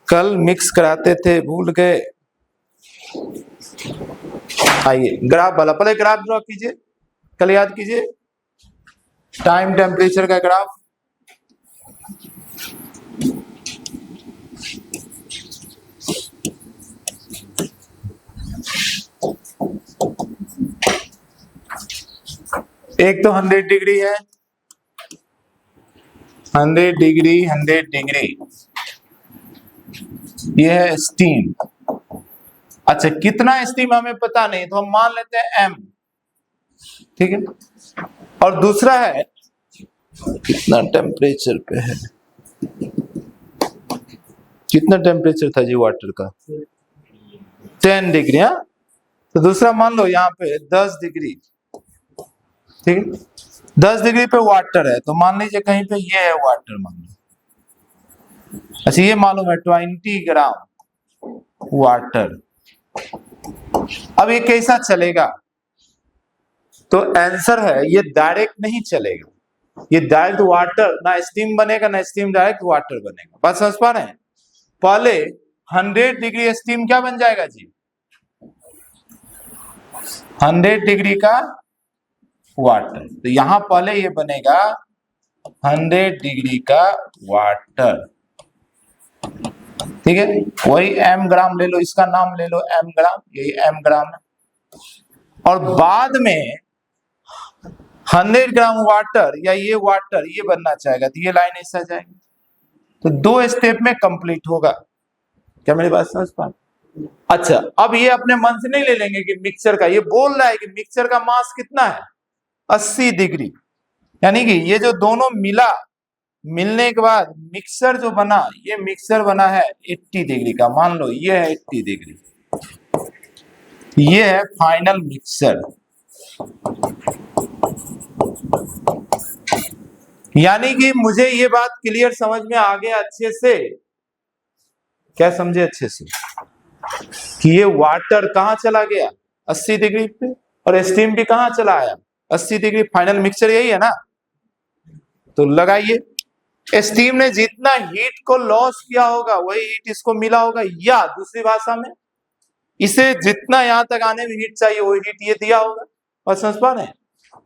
A: कल मिक्स कराते थे, भूल गए? आइए ग्राफ वाला, पहले ग्राफ ड्रॉ कीजिए, कल याद कीजिए, टाइम टेम्परेचर का ग्राफ। एक तो 100 डिग्री है, 100 डिग्री, 100 डिग्री, ये है स्टीम। अच्छा कितना स्टीम हमें पता नहीं, तो हम मान लेते हैं m, ठीक है। और दूसरा है कितना टेम्परेचर पे है, कितना टेम्परेचर था जी वाटर का? 10 डिग्री। हाँ, तो दूसरा मान लो यहाँ पे 10 डिग्री, ठीक है। 10 डिग्री पे वाटर है, तो मान लीजिए कहीं पे ये है वाटर, मान लो। अच्छा ये मालूम है 20 ग्राम वाटर। अब ये कैसा चलेगा? तो आंसर है ये डायरेक्ट नहीं चलेगा, ये डायरेक्ट वाटर ना स्टीम बनेगा ना स्टीम डायरेक्ट वाटर बनेगा। बात समझ पा रहे हैं? पहले 100 डिग्री स्टीम क्या बन जाएगा जी? 100 डिग्री का वाटर। तो यहां पहले ये बनेगा 100 डिग्री का वाटर, ठीक है। वही m ग्राम ले लो, इसका नाम ले लो m ग्राम, यही m ग्राम है। और बाद में 100 ग्राम वाटर या ये वाटर ये बनना चाहेगा तो ये लाइन ऐसा जाएगी। तो 2 स्टेप में कंप्लीट होगा। क्या मेरी बात समझ पा? अच्छा, अब ये अपने मन से नहीं ले लेंगे कि मिक्सचर का, ये बोल रहा है कि मिक्सचर का मास कितना है 80 डिग्री, यानी कि ये जो दोनों मिलने के बाद मिक्सचर जो बना, ये मिक्सचर बना है 80 डिग्री का। मान लो ये है 80 डिग्री, ये है फाइनल मिक्सचर। यानी कि मुझे ये बात क्लियर समझ में आ गया अच्छे से। क्या समझे अच्छे से? कि ये वाटर कहां चला गया 80 डिग्री पे, और स्टीम भी कहां चला आया 80 डिग्री। फाइनल मिक्सचर यही है ना। तो लगाइए, स्टीम ने जितना हीट को लॉस किया होगा वही हीट इसको मिला होगा, या दूसरी भाषा में इसे जितना यहां तक आने में हीट चाहिए वही हीट ये दिया होगा। और समझ पा रहे हैं?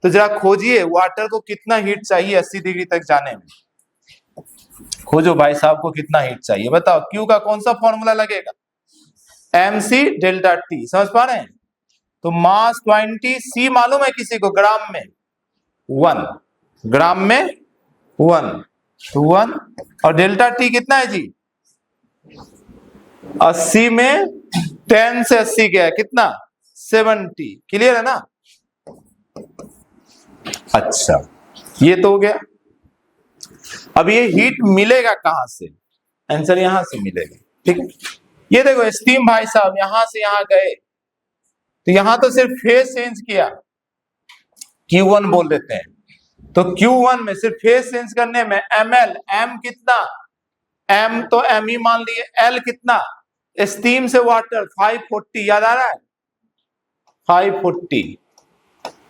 A: तो जरा खोजिए वाटर को कितना हीट चाहिए 80 डिग्री तक जाने में। खोजो भाई साहब को कितना हीट चाहिए, बताओ। क्यू का कौन सा फॉर्मूला लगेगा? mc delta T. समझ पा रहे हैं? तो मास 20, सी मालूम है किसी को? ग्राम में 1, ग्राम में 1, तो 1, और डेल्टा टी कितना है जी? 80 में 10 से 80 गया कितना? 70। क्लियर है ना? अच्छा, ये तो हो गया। अब ये हीट मिलेगा कहां से? आंसर यहां से मिलेगा, ठीक है। ये देखो स्टीम भाई साहब यहां से यहां गए, तो यहां तो सिर्फ फेज चेंज किया, Q1 बोल देते हैं। तो Q1 में सिर्फ फेज चेंज करने में ml, m कितना? m तो m ही मान लिए। l कितना? स्टीम से वाटर 540, याद आ रहा है? 540।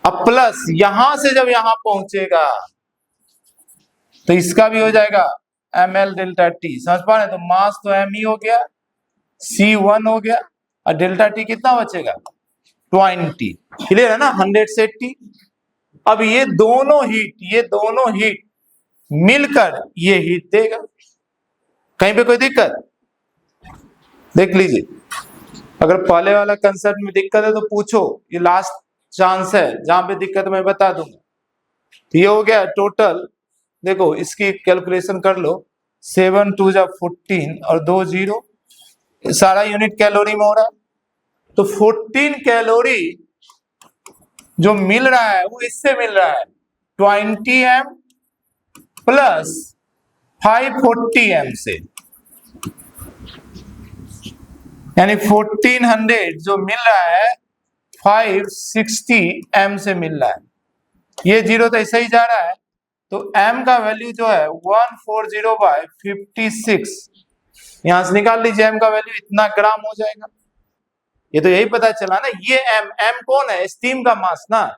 A: अब प्लस यहां से जब यहां पहुंचेगा तो इसका भी हो जाएगा ml डेल्टा टी। समझ पा रहे हैं? तो मास तो m ही हो गया, C1 हो गया, और डेल्टा टी कितना बचेगा? 20। क्लियर है ना? 100 से 80। अब ये दोनों हीट मिलकर ये हीट देगा। कहीं पे कोई दिक्कत? देख लीजिए, अगर पहले वाला कंसेप्ट में दिक्कत है तो पूछो, ये लास्ट चांस है, जहां पे दिक्कत मैं बता दूंगा। तो ये हो गया टोटल। देखो इसकी कैलकुलेशन कर लो, 7 2 जा 14 और 2 0, सारा यूनिट कैलोरी में हो रहा है। तो 14 कैलोरी जो मिल रहा है वो इससे मिल रहा है 20 m प्लस 540 m से, यानी 1400 जो मिल रहा है 560 m से मिल रहा है। ये जीरो तो ऐसा ही जा रहा है, तो m का वैल्यू जो है 140/56, यहां से निकाल लीजिए m का वैल्यू इतना ग्राम हो जाएगा। ये तो यही पता चला ना। ये m कौन है? स्टीम का मास ना,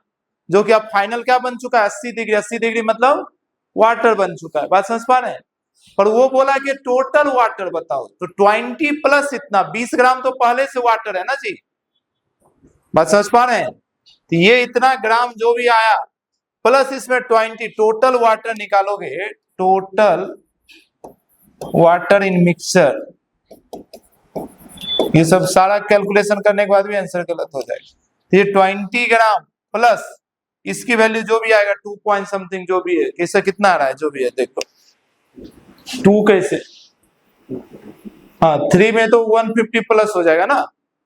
A: जो कि अब फाइनल क्या बन चुका है 80 डिग्री। 80 डिग्री मतलब वाटर बन चुका है। बात समझ पा रहे हैं? पर वो बोला कि टोटल वाटर बताओ, तो 20 प्लस इतना 20 ग्राम तो पहले से वाटर है ना जी। बात समझ पा रहे हैं? तो ये इतना ग्राम जो भी आया प्लस इसमें 20, टोटल वाटर निकालोगे, टोटल वाटर इन मिक्सचर, ये सब सारा कैलकुलेशन करने के बाद भी आंसर गलत हो जाएगा। तो ये 20 ग्राम प्लस इसकी वैल्यू जो भी आएगा 2 पॉइंट समथिंग जो भी है, इससे कितना आ रहा है जो भी है देखो 2 कैसे, हाँ 3 में तो 150 प्लस हो जाएगा ना।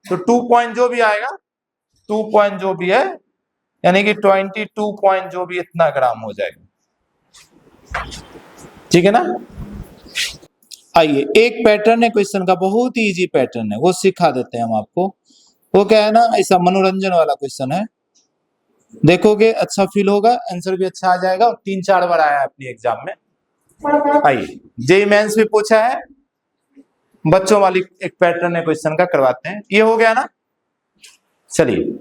A: तो 2 पॉइंट जो भी आएगा, 2 पॉइंट जो भी है, यानी कि 22 पॉइंट जो भी इतना ग्राम हो जाएगा। ठीक है ना? आइए एक पैटर्न है क्वेश्चन का, बहुत ही इजी पैटर्न है, वो सिखा देते हैं हम आपको। वो क्या है ना, ऐसा मनोरंजन वाला क्वेश्चन है, देखोगे अच्छा फील होगा, आंसर भी अच्छा आ जाएगा, और 3-4 बार आया है अपनी एग्जाम में। आइए जेईई मेंस भी पूछा है, बच्चों वाली एक पैटर्न है क्वेश्चन का, करवाते हैं। ये हो गया ना? चलिए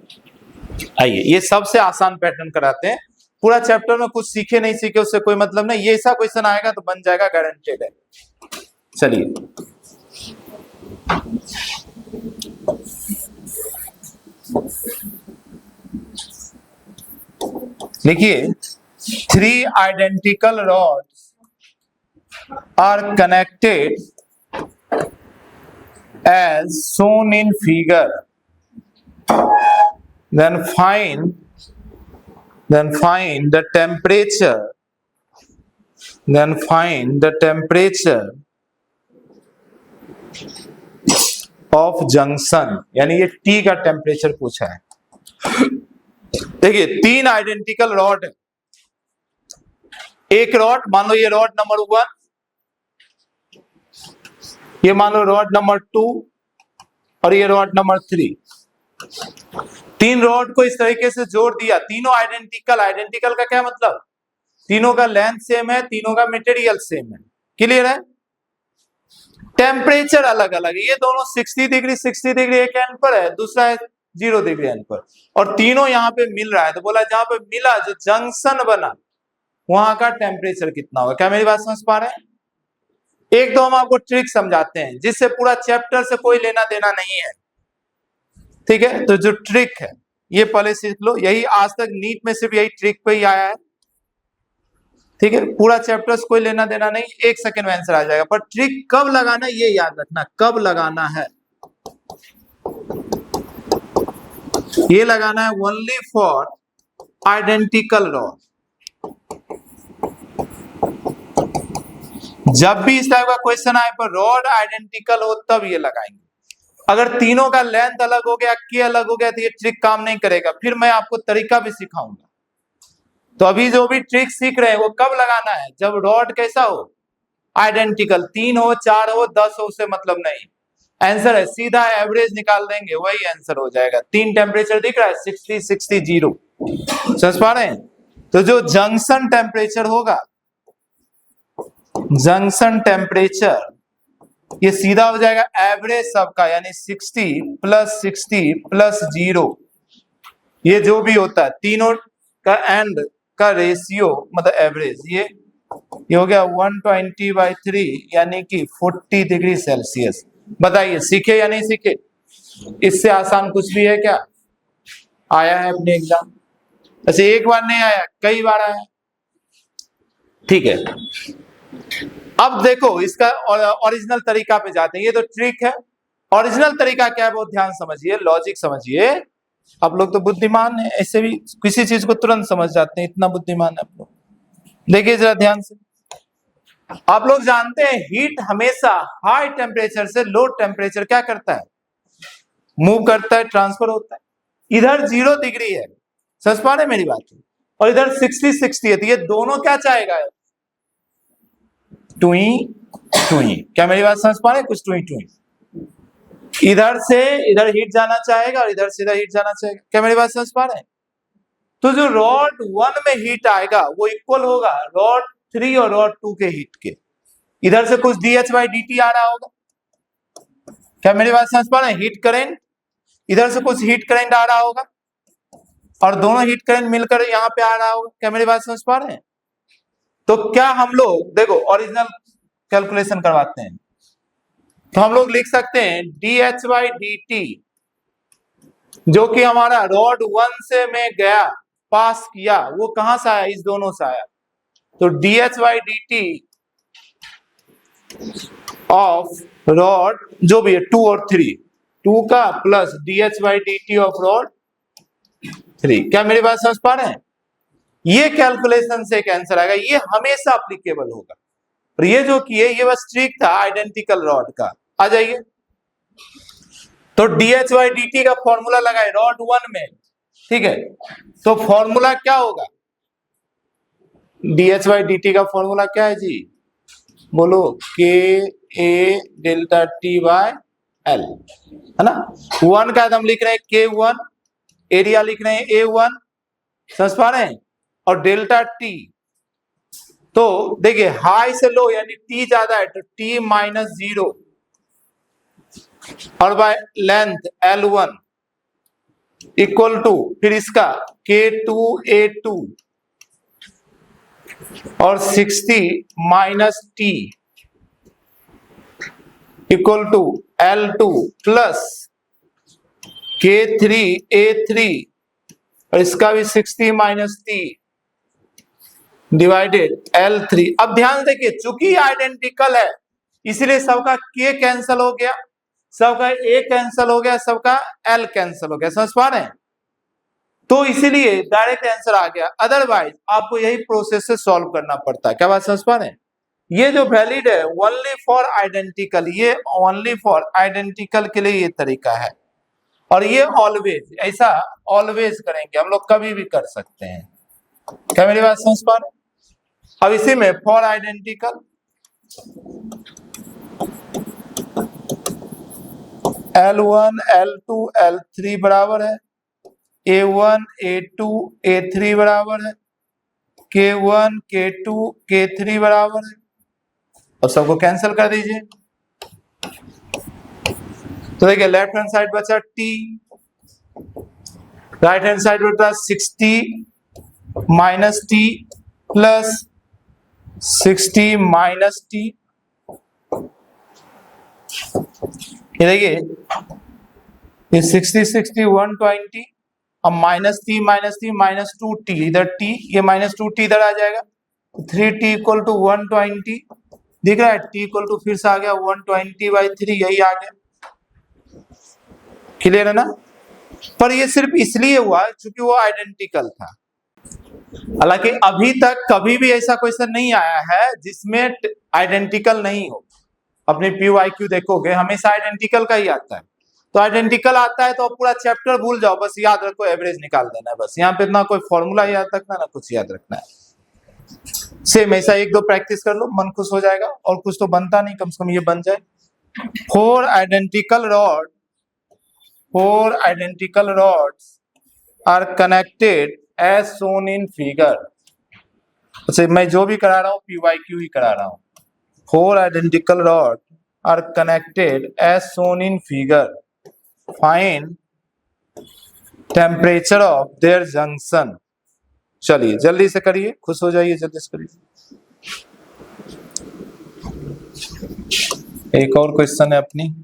A: आइए ये सबसे आसान पैटर्न कराते हैं। पूरा चैप्टर में कुछ सीखे नहीं सीखे उससे कोई मतलब नहीं, ये ऐसा क्वेश्चन आएगा तो बन जाएगा, गारंटेड है। चलिए देखिए, 3 identical rods are connected as shown in figure, then find the temperature, of junction, यानी ये T का टेम्परेचर पूछा है। देखिए 3 आइडेंटिकल रॉड है, एक रॉड मान लो ये रॉड नंबर 1, ये मान लो रॉड नंबर 2 और ये रॉड नंबर 3। 3 रॉड को इस तरीके से जोड़ दिया, तीनों आइडेंटिकल। आइडेंटिकल का क्या मतलब? तीनों का लेंथ सेम है, तीनों का मटेरियल सेम है। क्लियर है? टेम्परेचर अलग अलग है, ये दोनों 60 डिग्री एक एंड पर है, दूसरा है 0 डिग्री एंड पर, और तीनों यहाँ पे मिल रहा है। तो बोला जहां पे मिला, जो जंक्शन बना, वहां का टेम्परेचर कितना होगा। क्या मेरी बात समझ पा रहे हैं? एक तो हम आपको ट्रिक समझाते हैं जिससे पूरा चैप्टर से कोई लेना देना नहीं है, ठीक है? तो जो ट्रिक है ये पहले सीख लो, यही आज तक नीट में सिर्फ यही ट्रिक पे ही आया है, ठीक है? पूरा चैप्टर से कोई लेना देना नहीं, 1 सेकंड में आंसर आ जाएगा, पर ट्रिक कब लगाना ये याद रखना, कब लगाना है। ये लगाना है ओनली फॉर आइडेंटिकल रॉड। जब भी इस टाइप का क्वेश्चन आए पर रॉड आइडेंटिकल हो तब ये लगाएंगे। अगर तीनों का लेंथ अलग हो गया, के अलग हो गया, तो ये ट्रिक काम नहीं करेगा। फिर मैं आपको तरीका भी सिखाऊंगा। तो अभी जो भी ट्रिक सीख रहे हैं वो कब लगाना है? जब रॉड कैसा हो? आइडेंटिकल। 3 हो, 4 हो, 10 हो, उससे मतलब नहीं। आंसर है सीधा एवरेज निकाल देंगे, वही आंसर हो जाएगा। 3 टेम्परेचर दिख रहा है, 60, 60, 0। समझ पा रहे हैं? तो जो जंक्शन टेम्परेचर होगा, जंक्शन टेम्परेचर, ये सीधा हो जाएगा एवरेज सबका, यानी 60 प्लस 60 प्लस 0, ये जो भी होता है तीनों का एंड का रेशियो, मतलब एवरेज, ये हो गया 120/3, यानी कि 40 डिग्री सेल्सियस। बताइए सीखे या नहीं सीखे? इससे आसान कुछ भी है क्या? आया है अपने एग्जाम? ऐसे एक बार नहीं आया, कई बार आया, ठीक है? अब देखो इसका ओरिजिनल तरीका पे जाते हैं। ये तो ट्रिक है, ओरिजिनल तरीका क्या है बहुत ध्यान समझिए, लॉजिक समझिए। आप लोग तो बुद्धिमान है, ऐसे भी किसी चीज को तुरंत समझ जाते हैं, इतना बुद्धिमान है आप लोग। देखिए जरा ध्यान से, आप लोग जानते हैं हीट हमेशा हाई टेम्परेचर से लो टेम्परेचर क्या करता है? मूव करता है, ट्रांसफर होता है। इधर 0 डिग्री है, समझ पा रहे मेरी बात? और इधर 60 है, तो ये दोनों क्या चाहेगा? टुई टुई। क्या मेरी बात समझ पा रहे? कुछ टुई टुई, इधर से इधर हीट जाना चाहेगा और इधर से इधर हीट जाना चाहेगा। क्या मेरी बात समझ पा रहे हैं? तो जो रॉड 1 में हीट आएगा वो इक्वल होगा रॉड 3 और रॉड 2 के हीट के। इधर से कुछ dH/dt आ रहा होगा। क्या मेरी बात समझ पा रहे हैं? हीट करेंट, इधर से कुछ हीट करेंट आ रहा होगा और दोनों हीट करेंट मिलकर यहाँ पे आ रहा होगा। क्या मेरी बात समझ पा रहे हैं? तो क्या हम लोग देखो ओरिजिनल कैलकुलेशन करवाते हैं, तो हम लोग लिख सकते हैं dH/dt, जो कि हमारा रॉड 1 से में गया, पास किया, वो कहां से आया? इस दोनों से आया। तो dH/dt ऑफ रॉड जो भी है 2 और 3, 2 का प्लस dH/dt ऑफ रॉड 3। क्या मेरी बात समझ पा रहे हैं? ये कैलकुलेशन से एक आंसर आएगा, ये हमेशा अप्लीकेबल होगा। और ये जो किए ये बस ट्रिक था आइडेंटिकल रॉड का। आ जाइए, तो dH/dt का फॉर्मूला लगाए रॉड 1 में, ठीक है? तो फॉर्मूला क्या होगा? dH/dt का फॉर्मूला क्या है जी? बोलो, KA∆T/L, है ना? 1 का हम लिख रहे हैं K1, एरिया लिख रहे हैं A1, समझ पा रहे हैं? और डेल्टा T, तो देखिए हाई से लो यानी T ज्यादा है तो T-0, और by length L1 equal to फिर इसका K2A2 और 60 minus T equal to L2 plus K3A3 और इसका भी 60 माइनस टी डिवाइडेड L3। अब ध्यान देखिए, चूंकि आइडेंटिकल है इसलिए सबका K कैंसिल हो गया, सबका A कैंसिल हो गया, सबका L कैंसिल हो गया। समझ पा रहे हैं? तो इसीलिए डायरेक्ट आंसर आ गया, अदरवाइज आपको यही प्रोसेस से सॉल्व करना पड़ता है। क्या बात समझ पा रहे हैं? ये जो वैलिड है ओनली फॉर आइडेंटिकल, ये ओनली फॉर आइडेंटिकल के लिए ये तरीका है, और ये ऑलवेज, ऐसा ऑलवेज करेंगे हम लोग, कभी भी कर सकते हैं। क्या मेरी बात समझ पा रहे हैं? अब इसी में for identical L1 L2 L3 बराबर है A1 A2 A3 बराबर है K1 K2 K3 बराबर है, और सबको कैंसिल कर दीजिए। तो देखिए लेफ्ट हैंड साइड बचा T, राइट हैंड साइड बचा 60 minus T plus 60 minus T। ये देखिए ये 60 60 120 अब माइनस T माइनस 2T, इधर T, ये माइनस 2T इधर आ जाएगा, 3T इक्वल टू 120 दिख रहा है, T इक्वल टू फिर से आ गया 120/3, यही आ गया। क्लियर है ना? पर ये सिर्फ इसलिए हुआ क्योंकि वो आइडेंटिकल था। हालांकि अभी तक कभी भी ऐसा क्वेश्चन नहीं आया है जिसमें आइडेंटिकल नहीं हो। अपने PYQ देखोगे हमेशा आइडेंटिकल का ही आता है। तो आइडेंटिकल आता है तो पूरा चैप्टर भूल जाओ, बस याद रखो एवरेज निकाल देना है बस। यहाँ पे ना कोई फॉर्मूला याद रखना ना कुछ याद रखना है। सेम ऐसा एक दो प्रैक्टिस कर लो, मन खुश हो जाएगा, और कुछ तो बनता नहीं, कम से कम ये बन जाए। Four identical rods are connected as shown in figure। अच्छा, मैं जो भी करा रहा हूँ PYQ ही करा रहा हूँ। Four identical rods are connected as shown in figure। Find temperature of their junction। चलिए जल्दी से करिए, खुश हो जाइए, जल्दी से करिए। एक और क्वेश्चन है अपनी।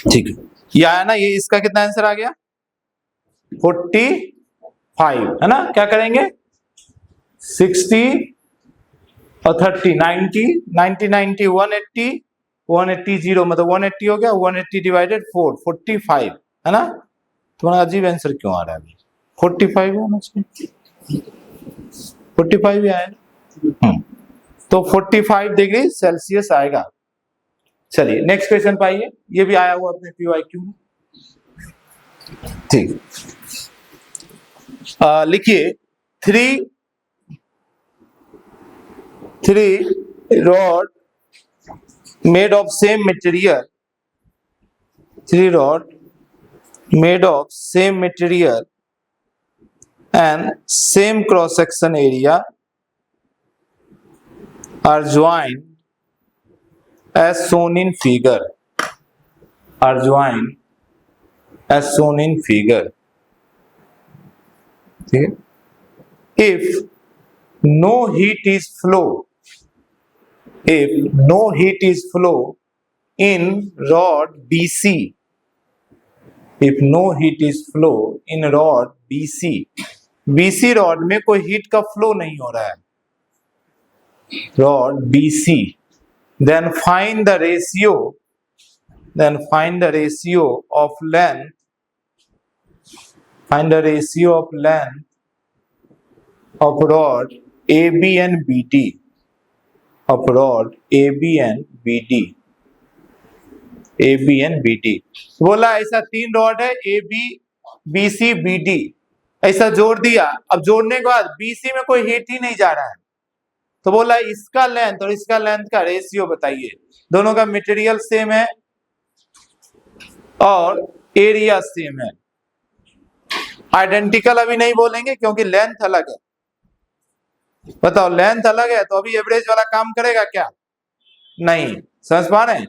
A: ठीक है, ये आया ना, ये इसका कितना आंसर आ गया 45 है ना। क्या करेंगे 60 और 30 90 90 90 180 180 0 मतलब 180 हो गया, 180 डिवाइडेड 4 45 है ना। तुम्हारा अजीब आंसर क्यों आ रहा है अभी? 45 है ना, 45 ही आया। तो 45 डिग्री सेल्सियस आएगा। चलिए नेक्स्ट क्वेश्चन पाइए, ये भी आया हुआ अपने PYQ में। ठीक, लिखिए three rod made of same material, three rod made of same material and same cross section area are joined as shown in figure, are joined as shown in figure। if no heat is flow in rod BC, if no heat is flow in rod BC rod में कोई heat का flow नहीं हो रहा है, rod BC then find the ratio of length, of rod AB and BD, बोला ऐसा 3 rod है AB BC BD, ऐसा जोड़ दिया। अब जोड़ने के बाद BC में कोई हीट ही नहीं जा रहा है, तो बोला इसका लेंथ और इसका लेंथ का रेशियो बताइए। दोनों का मटेरियल सेम है और एरिया सेम है। आइडेंटिकल अभी नहीं बोलेंगे क्योंकि लेंथ अलग है। बताओ लेंथ अलग है तो अभी एवरेज वाला काम करेगा क्या? नहीं। समझ पा रहे हैं?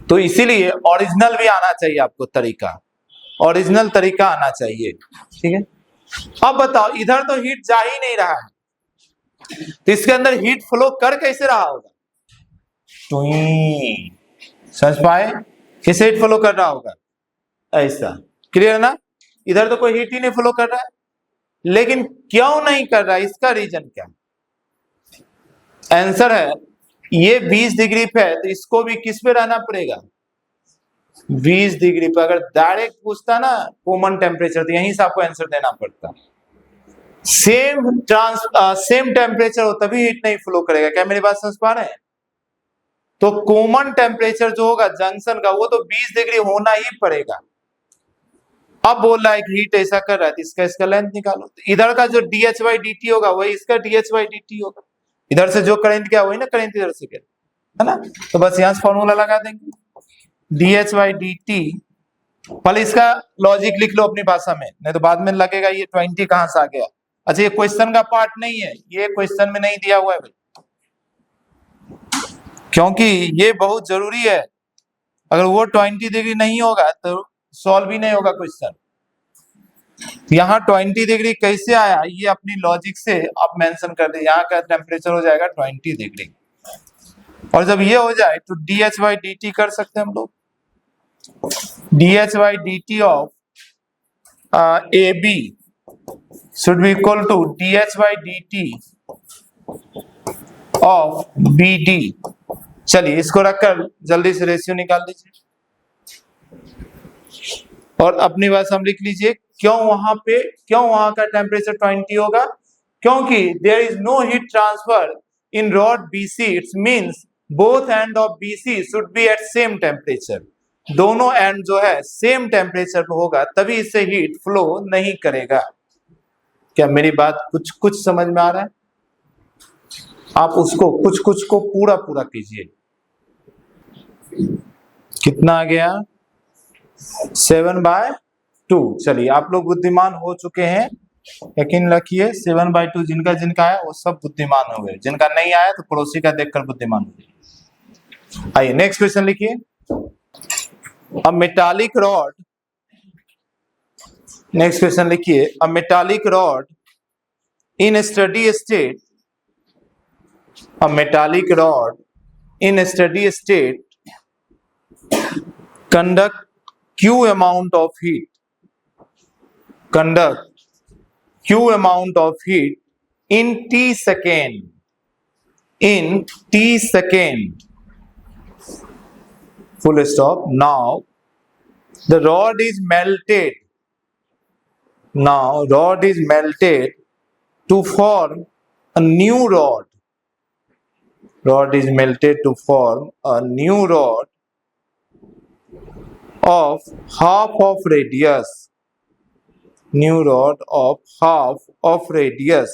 A: तो इसीलिए ओरिजिनल भी आना चाहिए आपको, ओरिजिनल तरीका आना चाहिए। ठीक है, अब बताओ इधर तो हीट जा ही नहीं रहा है, तो इसके अंदर हीट फ्लो कर कैसे रहा होगा? समझ पाए? कैसे हीट फ्लो कर रहा होगा? ऐसा। क्लियर है ना? इधर तो कोई हीट ही नहीं फ्लो कर रहा है, लेकिन क्यों नहीं कर रहा है, इसका रीजन क्या? आंसर है ये 20 डिग्री पे है तो इसको भी किस पे रहना पड़ेगा? 20 डिग्री पे। अगर डायरेक्ट पूछता ना कॉमन टेम्परेचर तो यहीं से आपको आंसर देना पड़ता। सेम टेम्परेचर हो तभी हीट नहीं फ्लो करेगा। क्या मेरी बात समझ पा रहे हैं? तो कॉमन टेम्परेचर जो होगा जंक्शन का वो तो 20 डिग्री होना ही पड़ेगा। अब बोल रहा है कि हीट ऐसा कर रहा है तो इसका लेंथ निकालो। तो इधर का जो dH/dt होगा वही इसका dH/dt होगा। इधर से जो करंट गया वही ना करंट इधर से गया, है ना? तो बस यहां से फॉर्मूला लगा देंगे dH/dt। पहले इसका लॉजिक लिख लो अपनी भाषा में, नहीं तो बाद में लगेगा ये 20 कहां से आ गया। अच्छा ये क्वेश्चन का पार्ट नहीं है, ये क्वेश्चन में नहीं दिया हुआ है भाई, क्योंकि ये बहुत जरूरी है। अगर वो 20 डिग्री नहीं होगा तो सॉल्व ही नहीं होगा क्वेश्चन। यहाँ 20 डिग्री कैसे आया ये अपनी लॉजिक से आप मेंशन कर दे। यहाँ का टेम्परेचर हो जाएगा 20 डिग्री, और जब ये हो जाए तो dH/dt कर सकते हैं हम लोग। dH/dt of AB should be equal to dH/dt of BD। चलिए इसको रखकर जल्दी से रेशियो निकाल लीजिए और अपनी बात हम लिख लीजिए। क्यों वहां का टेम्परेचर 20 होगा? क्योंकि there is no heat transfer in rod BC, it's means both end of BC should be at same temperature. दोनों एंड जो है सेम टेम्परेचर पे होगा तभी इससे हीट फ्लो नहीं करेगा। क्या मेरी बात कुछ समझ में आ रहा है? आप उसको कुछ को पूरा कीजिए। कितना आ गया? 7/2। चलिए आप लोग बुद्धिमान हो चुके हैं, यकीन रखिए। 7/2 जिनका आया वो सब बुद्धिमान हो गए, जिनका नहीं आया तो पड़ोसी का देखकर बुद्धिमान हो गए। आइए नेक्स्ट क्वेश्चन लिखिए। A metallic rod, next question लिखिए। A metallic rod in steady state, a metallic rod in a steady state conduct Q amount of heat in T second, full stop. Now the rod is melted to form a new rod. Rod is melted to form a new rod of half of radius. New rod of half of radius.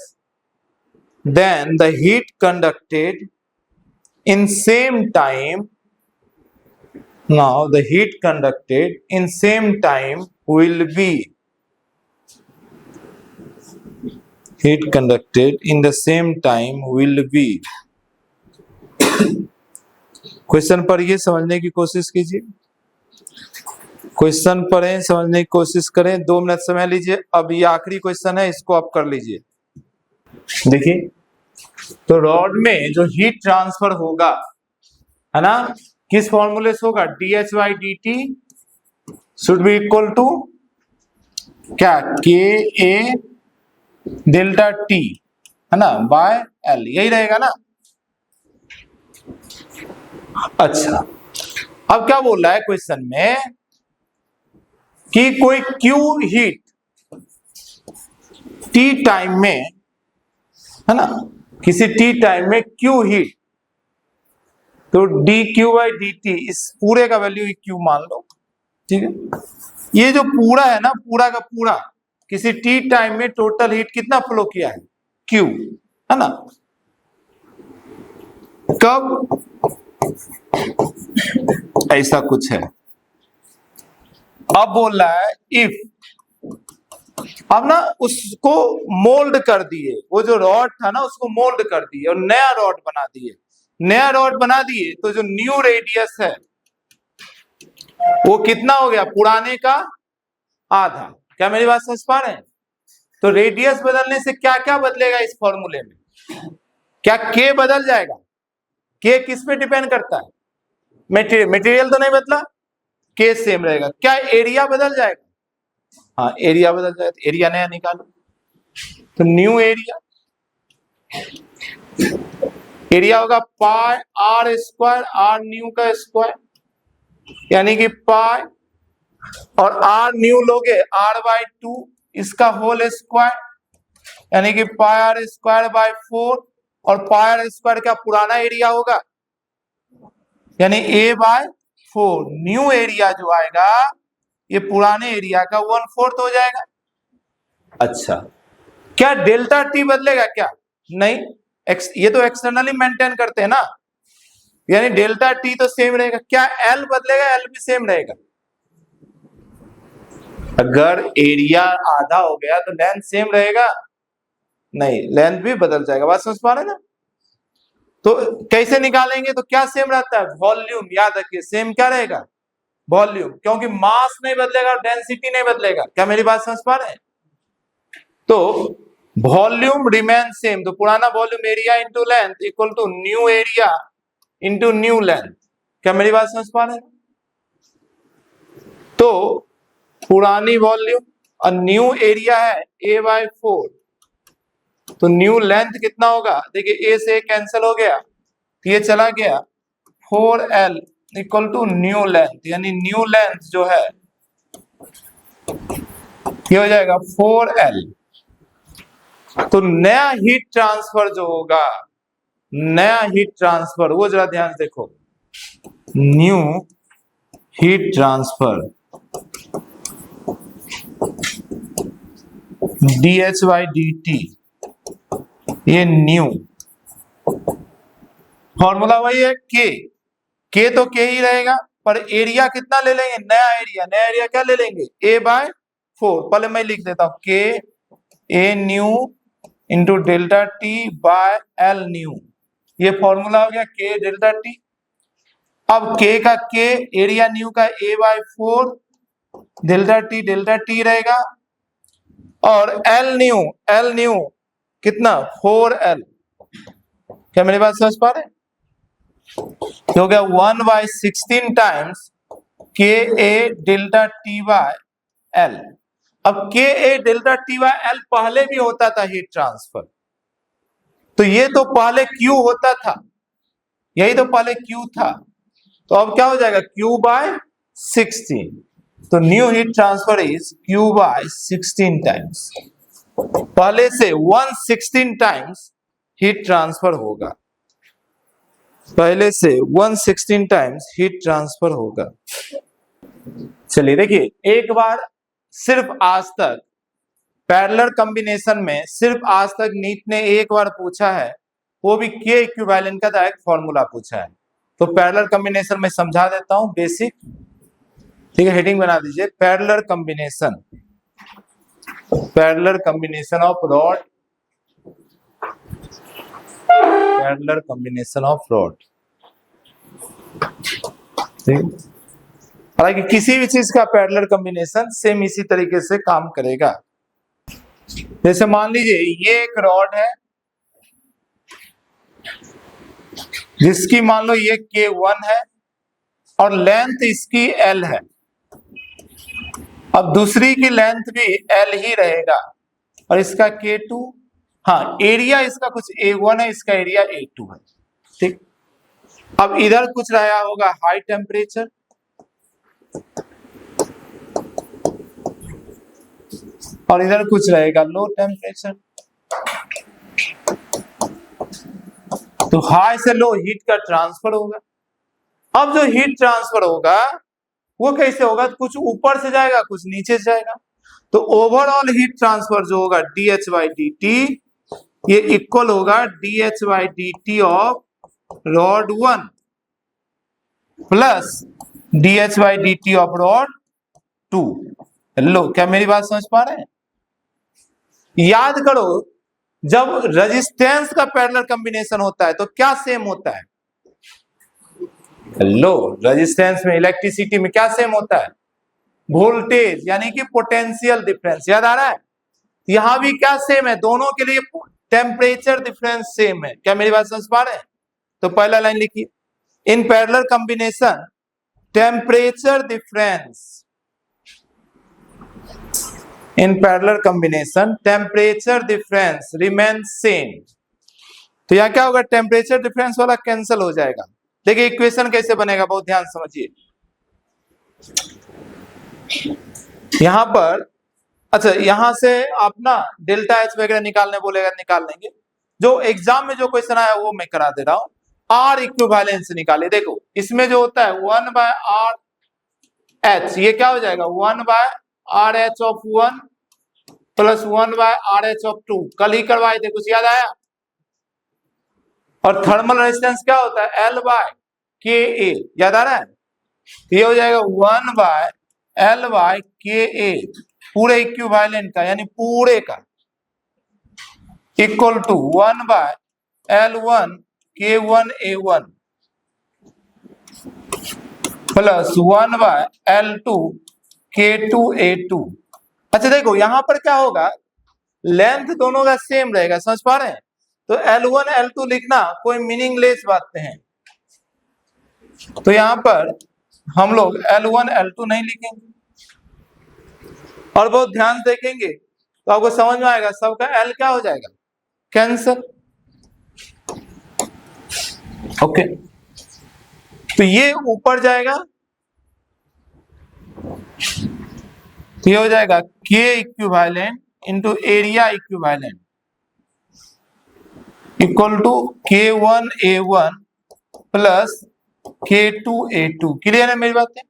A: Then the heat conducted in same time. Now the heat conducted in same time will be. Heat conducted in the same time will be. Question पढ़िए, समझने की कोशिश कीजिए। Question पढ़ें, समझने की कोशिश करें। 2 मिनट समय लीजिए। अब ये आखिरी क्वेश्चन है, इसको आप कर लीजिए। देखिए तो रॉड में जो हीट ट्रांसफर होगा, है ना, किस फॉर्मूले से होगा? dH/dt should be equal to क्या? KA डेल्टा T, है ना, बाय L। यही रहेगा ना? अच्छा, अब क्या बोल रहा है क्वेश्चन में कि कोई क्यू हीट टी टाइम में, है ना, किसी टी टाइम में क्यू हीट, तो D Q by D T, इस पूरे का वैल्यू क्यू मान लो, ठीक है। ये जो पूरा है ना, पूरा का पूरा किसी टी टाइम में टोटल हीट कितना फ्लो किया है, क्यू, है ना। कब, ऐसा कुछ है। अब बोल रहा है इफ, अब ना उसको मोल्ड कर दिए, वो जो रॉड था ना उसको मोल्ड कर दिए और नया रॉड बना दिए, नया रॉड बना दिए, तो जो न्यू रेडियस है वो कितना हो गया, पुराने का आधा। क्या मेरी बात समझ पा रहे हैं? तो रेडियस बदलने से क्या क्या बदलेगा इस फॉर्मूले में? क्या के बदल जाएगा? के किस पे डिपेंड करता है? मटेरियल तो नहीं बदला, के सेम रहेगा। क्या एरिया बदल जाएगा? हाँ, एरिया बदल जाएगा, तो एरिया नया निकालो, तो न्यू एरिया, एरिया होगा पाई आर स्क्वायर, आर न्यू का स्क्वायर, यानी कि पाई और आर न्यू लोगे आर बाई 2 इसका होल स्क्वायर, यानी कि पाई आर स्क्वायर बाई 4, और पाई आर स्क्वायर का पुराना एरिया होगा, यानी ए बाय 4। न्यू एरिया जो आएगा ये पुराने एरिया का 1/4 हो जाएगा। अच्छा, क्या डेल्टा टी बदलेगा क्या? नहीं, ये तो एक्सटर्नली मेंटेन करते हैं ना, यानी डेल्टा टी तो सेम रहेगा। क्या एल बदलेगा? एल भी सेम रहेगा। अगर एरिया आधा हो गया तो लेंथ सेम रहेगा? नहीं, लेंथ भी बदल जाएगा। बात समझ पा रहे ना? तो कैसे निकालेंगे? तो क्या सेम रहता है? वॉल्यूम। याद रखिए, सेम क्या रहेगा? वॉल्यूम, क्योंकि मास नहीं बदलेगा और डेंसिटी नहीं बदलेगा। क्या मेरी बात समझ पा रहे हैं? तो वॉल्यूम रिमेन सेम, तो पुराना volume area into length equal to new area into new length. क्या मेरी बात समझ पा रहे हैं? तो पुरानी वॉल्यूम और न्यू एरिया है a बाय 4, तो न्यू लेंथ कितना होगा? देखिए, a से कैंसिल हो गया, ये चला गया 4l equal to new length, यानी न्यू लेंथ जो है ये हो जाएगा 4l। तो नया हीट ट्रांसफर जो होगा, नया हीट ट्रांसफर, वो जरा ध्यान से देखो, new heat transfer dH by dt, ये न्यू फॉर्मूला वही है, के तो के ही रहेगा, पर एरिया कितना ले लेंगे? नया एरिया, नया एरिया क्या ले लेंगे? a by 4। पहले मैं लिख देता हूं, K A new into delta T by L new, ये फॉर्मूला हो गया के डेल्टा टी। अब के का के, एरिया न्यू का a बाय 4, डेल्टा टी रहेगा, और एल न्यू कितना? 4l। क्या मेरी बात समझ पा रहे? हो गया 1/16 टाइम्स के ए डेल्टा टी बाय एल। अब के ए डेल्टा टी बाय एल पहले भी होता था हीट ट्रांसफर, तो ये तो पहले क्यू होता था, यही तो पहले क्यू था, तो अब क्या हो जाएगा? Q by 16। तो new heat transfer is Q by 16 times, पहले से 116 टाइम्स हीट ट्रांसफर होगा, पहले से 116 टाइम्स हीट ट्रांसफर होगा। चलिए देखिए, एक बार सिर्फ आज तक पैरेलल कॉम्बिनेशन में, सिर्फ आज तक नीट ने एक बार पूछा है, वो भी के इक्विवेलेंट का डायरेक्ट फॉर्मूला पूछा है। तो पैरेलल कॉम्बिनेशन में समझा देता हूं बेसिक, ठीक है, हेडिंग बना दीजिए, parallel combination, parallel combination of rod, parallel combination of rod. हालांकि किसी भी चीज का पैरेलल कॉम्बिनेशन सेम इसी तरीके से काम करेगा। जैसे मान लीजिए ये एक रॉड है जिसकी मान लो ये K1 है और लेंथ इसकी L है। अब दूसरी की लेंथ भी L ही रहेगा और इसका K2, हाँ, एरिया इसका कुछ A1 है, इसका एरिया A2 है, ठीक। अब इधर कुछ रहा होगा हाई टेम्परेचर, और इधर कुछ रहेगा लो टेम्परेचर। तो हाई से लो हीट का ट्रांसफर होगा। अब जो हीट ट्रांसफर होगा वो कैसे होगा? कुछ ऊपर से जाएगा, कुछ नीचे से जाएगा। तो ओवरऑल हीट ट्रांसफर जो होगा dH बाई dt, ये इक्वल होगा dH by dt of rod 1 plus dH by dt of rod 2। लो, क्या मेरी बात समझ पा रहे हैं? याद करो, जब रेजिस्टेंस का पैरेलल कॉम्बिनेशन होता है तो क्या सेम होता है? लो, रेजिस्टेंस में, इलेक्ट्रिसिटी में क्या सेम होता है? वोल्टेज, यानी कि पोटेंशियल डिफरेंस। याद आ रहा है? यहां भी क्या सेम है? दोनों के लिए टेम्परेचर डिफरेंस सेम है। क्या मेरी बात समझ पा रहे हैं? तो पहला लाइन लिखिए, in parallel combination temperature difference, in parallel combination temperature difference remain same. तो यहां क्या होगा? टेम्परेचर डिफरेंस वाला कैंसिल हो जाएगा। देखिए इक्वेशन कैसे बनेगा, बहुत ध्यान समझिए। यहां पर, अच्छा, यहां से आप ना डेल्टा एच वगैरह निकालने बोलेगा, निकाल लेंगे। जो एग्जाम में जो क्वेश्चन आया वो मैं करा दे रहा हूं। आर इक्विवेलेंस निकाले। देखो इसमें जो होता है 1 बाय आर एच, ये क्या हो जाएगा? 1 by R H of 1 plus 1 by R H of 2। कल ही करवाए थे, कुछ याद आया? और थर्मल रेजिस्टेंस क्या होता है? एल बाय के ए। याद आ रहा है? ये हो जाएगा 1 बाय एल बाय के ए पूरे इक्विवेलेंट का, यानी पूरे का, equal to 1 by L1 K1 A1 plus 1 by L2 K2 A2। अच्छा देखो यहां पर क्या होगा, लेंथ दोनों का सेम रहेगा, समझ पा रहे हैं? तो L1 L2 लिखना कोई मीनिंगलेस बातें हैं। तो यहां पर हम लोग L1 L2 नहीं लिखेंगे, और बहुत ध्यान से देखेंगे तो आपको समझ में आएगा सबका L क्या हो जाएगा? कैंसर। ओके, तो ये ऊपर जाएगा, तो ये हो जाएगा K equivalent into area equivalent equal to K1 A1 plus K2 A2। Clear है मेरी बातें?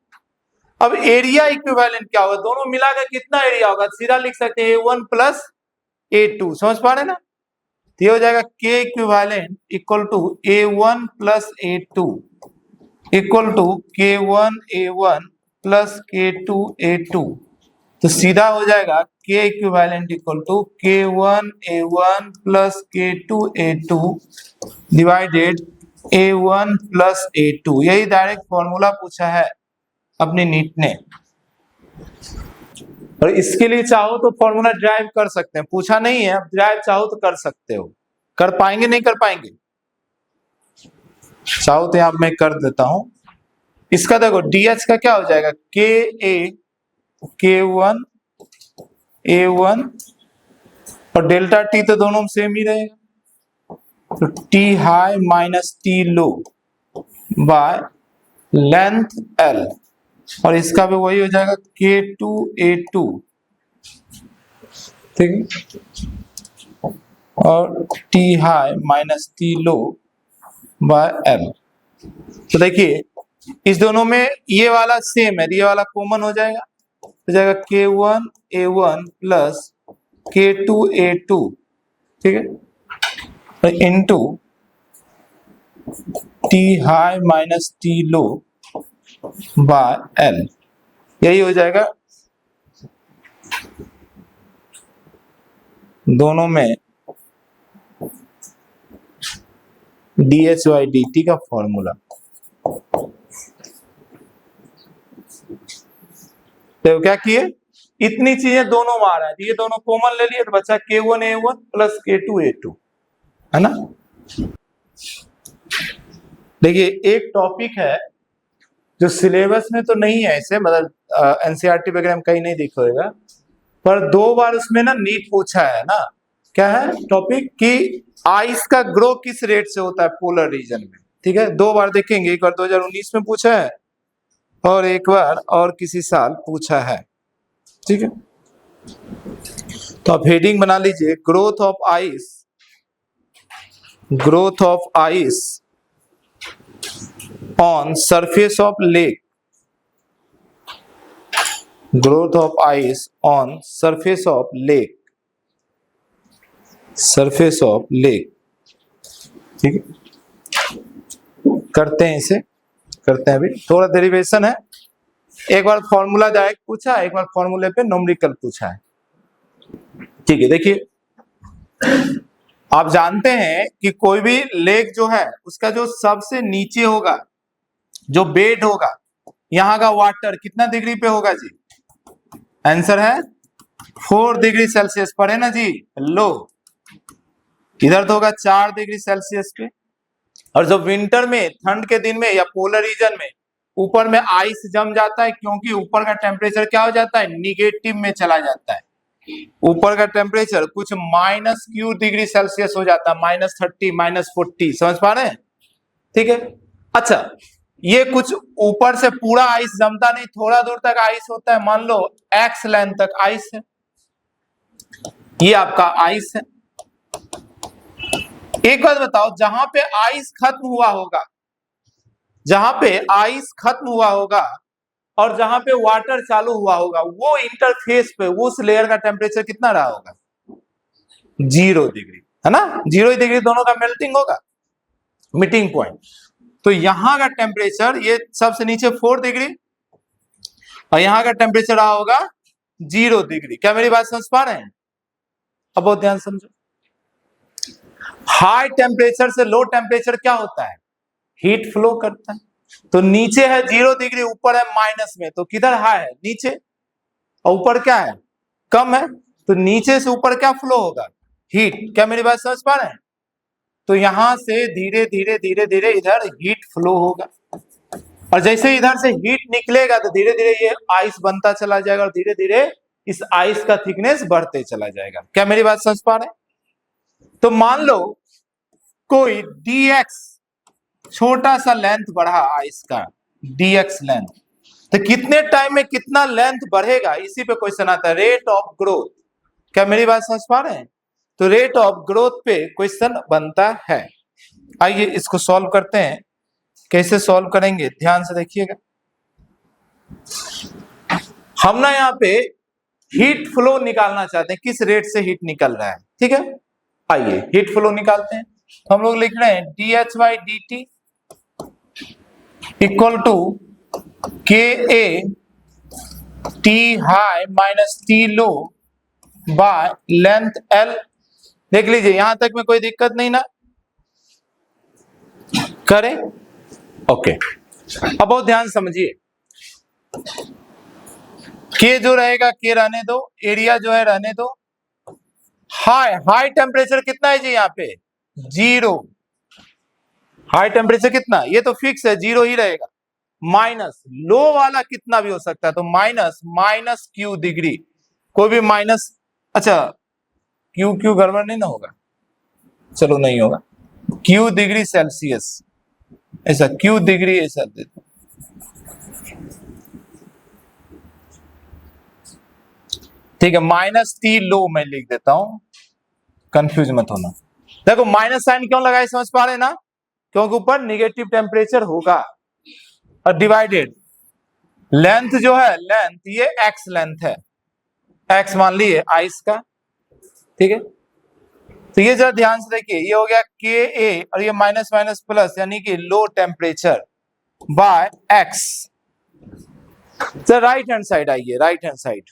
A: अब एरिया इक्विवेलेंट क्या होगा? दोनों मिलाकर कितना एरिया होगा? सीधा लिख सकते हैं A1 प्लस A2। समझ पा रहे ना? तो ये हो जाएगा K equivalent equal to A1 plus A2 equal to K1 A1 plus K2 A2। तो सीधा हो जाएगा K equivalent equal to K1 A1 plus K2 A2 divided A1 plus A2। यही डायरेक्ट फॉर्मूला पूछा है अपनी नीट ने, और इसके लिए चाहो तो फॉर्मूला ड्राइव कर सकते हैं, पूछा नहीं है, अब ड्राइव चाहो तो कर सकते हो। कर पाएंगे? नहीं कर पाएंगे? चाहो तो आप मैं कर देता हूं। इसका देखो डीएच का क्या हो जाएगा? के ए K1 A1 और डेल्टा टी तो दोनों सेम ही रहेगा, तो T high minus T low by length L, और इसका भी वही हो जाएगा K2 A2, ठीक है, और T high minus T low by L। तो देखिए इस दोनों में ये वाला सेम है, ये वाला कॉमन हो जाएगा, हो जाएगा K1 A1 plus K2 A2, ठीक है, into T high minus T low by L। यही हो जाएगा दोनों में dH बाई dt का फॉर्मूला। तो क्या किए, इतनी चीजें दोनों में आ रहा है, ये दोनों कॉमन ले लिए तो बचा K1 A1 plus K2 A2, है ना? देखिए एक टॉपिक है जो सिलेबस में तो नहीं है ऐसे, मतलब एनसीईआरटी वगैरह में कहीं नहीं दिखेगा, पर 2 बार उसमें ना नीट पूछा है ना। क्या है टॉपिक? कि आइस का ग्रो किस रेट से होता है पोलर रीजन में। ठीक है, 2 बार देखेंगे, एक बार 2019 में पूछा है और एक बार और किसी साल पूछा है। ठीक है, तो आप हेडिंग बना लीजिए, growth of ice, growth of ice on surface of lake, growth of ice on surface of lake, surface of lake. ठीक है, करते हैं इसे, करते हैं, अभी थोड़ा डेरिवेशन है। एक बार फॉर्मूला डायरेक्ट पूछा, एक बार फॉर्मूले पे न्यूमेरिकल पूछा है। ठीक है, देखिए आप जानते हैं कि कोई भी लेक जो है उसका जो सबसे नीचे होगा, जो बेड होगा, यहां का वाटर कितना डिग्री पे होगा जी? आंसर है 4 डिग्री सेल्सियस पर है ना जी। लो, इधर तो होगा 4 डिग्री सेल्सियस पे। और जो विंटर में, ठंड के दिन में या पोलर रीजन में ऊपर में आइस जम जाता है, क्योंकि ऊपर का टेम्परेचर क्या हो जाता है? निगेटिव में चला जाता है। ऊपर का टेम्परेचर कुछ -Q डिग्री सेल्सियस हो जाता है, -30, -40, समझ पा रहे हैं? ठीक है, अच्छा, ये कुछ ऊपर से पूरा आइस जमता नहीं, थोड़ा दूर तक आइस होता है, मान लो x लेंथ तक आइस है, ये आपका आइस है। एक बात बताओ, जहां पे आइस खत्म हुआ होगा, जहां पे आइस खत्म हुआ होगा और जहां पे वाटर चालू हुआ होगा, वो इंटरफेस पे उस लेयर का टेम्परेचर कितना रहा होगा? 0 डिग्री, है ना? 0 डिग्री दोनों का मेल्टिंग होगा, मीटिंग पॉइंट। तो यहां का टेम्परेचर, ये सबसे नीचे 4 डिग्री और यहां का टेम्परेचर रहा होगा 0 डिग्री। क्या मेरी बात समझ पा रहे हैं? अब बहुत ध्यान समझो, हाई टेम्परेचर से लो टेम्परेचर क्या होता है? हीट फ्लो करता है। तो नीचे है 0 डिग्री, ऊपर है माइनस में, तो किधर हाई है? नीचे, और ऊपर क्या है? कम है। तो नीचे से ऊपर क्या फ्लो होगा? हीट। क्या मेरी बात समझ पा रहे हैं? तो यहां से धीरे धीरे धीरे धीरे इधर हीट फ्लो होगा, और जैसे इधर से हीट निकलेगा तो धीरे धीरे ये आइस बनता चला जाएगा और धीरे धीरे इस आइस का थिकनेस बढ़ते चला जाएगा। क्या मेरी बात समझ पा रहे हैं? तो मान लो कोई dx छोटा सा लेंथ बढ़ा आइस का, dx लेंथ, तो कितने टाइम में कितना लेंथ बढ़ेगा, इसी पे क्वेश्चन आता है, रेट ऑफ ग्रोथ। क्या मेरी बात समझ पा रहे हैं? तो रेट ऑफ ग्रोथ पे क्वेश्चन बनता है। आइए इसको सॉल्व करते हैं। कैसे सॉल्व करेंगे, ध्यान से देखिएगा। हम ना यहाँ पे हीट फ्लो निकालना चाहते हैं, किस रेट से हीट निकल रहा है। ठीक है, आइए हीट फ्लो निकालते हैं। हम लोग लिख रहे हैं dH/dt equal to KA T high minus T low by length L। देख लीजिए, यहां तक में कोई दिक्कत नहीं ना, करें? ओके, अब बहुत ध्यान समझिए, के जो रहेगा के रहने दो, एरिया जो है रहने दो। हाई टेम्परेचर कितना है जी? यहाँ पे 0। हाई टेम्परेचर कितना? ये तो फिक्स है, 0 ही रहेगा। माइनस लो वाला कितना भी हो सकता है, तो माइनस Q डिग्री, कोई भी माइनस। अच्छा, Q गड़बड़ नहीं ना होगा? चलो नहीं होगा, Q डिग्री सेल्सियस, ऐसा Q डिग्री ऐसा दे दो। ठीक है, -T लो मैं लिख देता हूं, कंफ्यूज मत होना। देखो माइनस साइन क्यों लगाए, समझ पा रहे ना? क्योंकि ऊपर निगेटिव टेम्परेचर होगा, और डिवाइडेड लेंथ जो है, लेंथ ये x लेंथ है, x मान लिए आइस का। ठीक है, तो ये जरा ध्यान से देखिए, ये हो गया KA और ये माइनस माइनस प्लस, यानी कि लो टेम्परेचर बाय x। तो राइट हैंड साइड आइए, राइट हैंड साइड,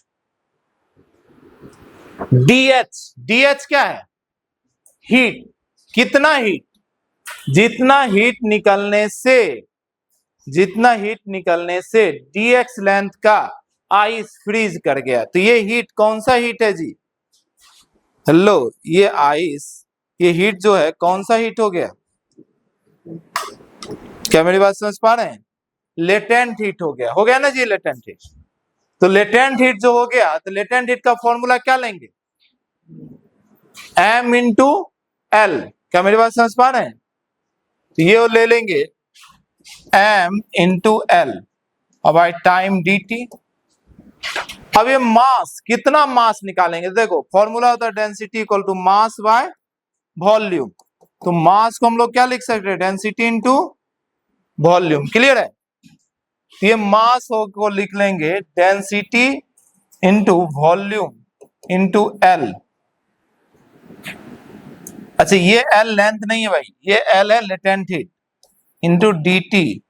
A: DH क्या है? हीट। कितना हीट? जितना हीट निकलने से dx लेंथ का आइस फ्रीज कर गया। तो ये हीट कौन सा हीट है जी? हेलो, ये आइस, ये हीट जो है कौन सा हीट हो गया? क्या मेरी बात समझ पा रहे हैं? लेटेंट हीट हो गया ना जी, लेटेंट हीट। तो लेटेंट हीट जो हो गया, तो लेटेंट हीट का फॉर्मूला क्या लेंगे? m × L। क्या मेरी बात समझ पा रहे हैं? तो ये ले लेंगे m इंटू एल और बाई टाइम डी टी। अब ये मास, कितना मास निकालेंगे, देखो फॉर्मूला होता है density equal to mass by volume. तो मास को हम लोग क्या लिख सकते हैं, डेंसिटी इंटू वॉल्यूम। क्लियर है? ये मास को लिख लेंगे density into volume into L. अच्छा ये एल लेंथ नहीं है भाई, ये एल है latent heat into D T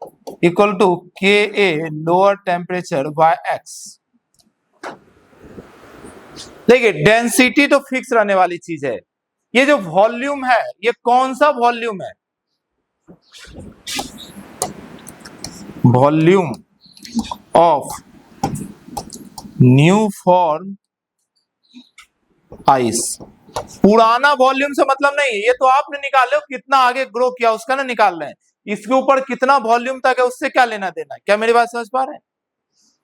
A: equal to K A lower temperature by X. देखिए डेंसिटी तो फिक्स रहने वाली चीज है, ये जो वॉल्यूम है ये कौन सा वॉल्यूम है, volume of new form ice. पुराना वॉल्यूम से मतलब नहीं है, ये तो आपने निकाले हो कितना आगे ग्रो किया उसका ना निकाल रहे हैं, इसके ऊपर कितना वॉल्यूम तक है उससे क्या लेना देना है। क्या मेरी बात समझ पा रहे हैं?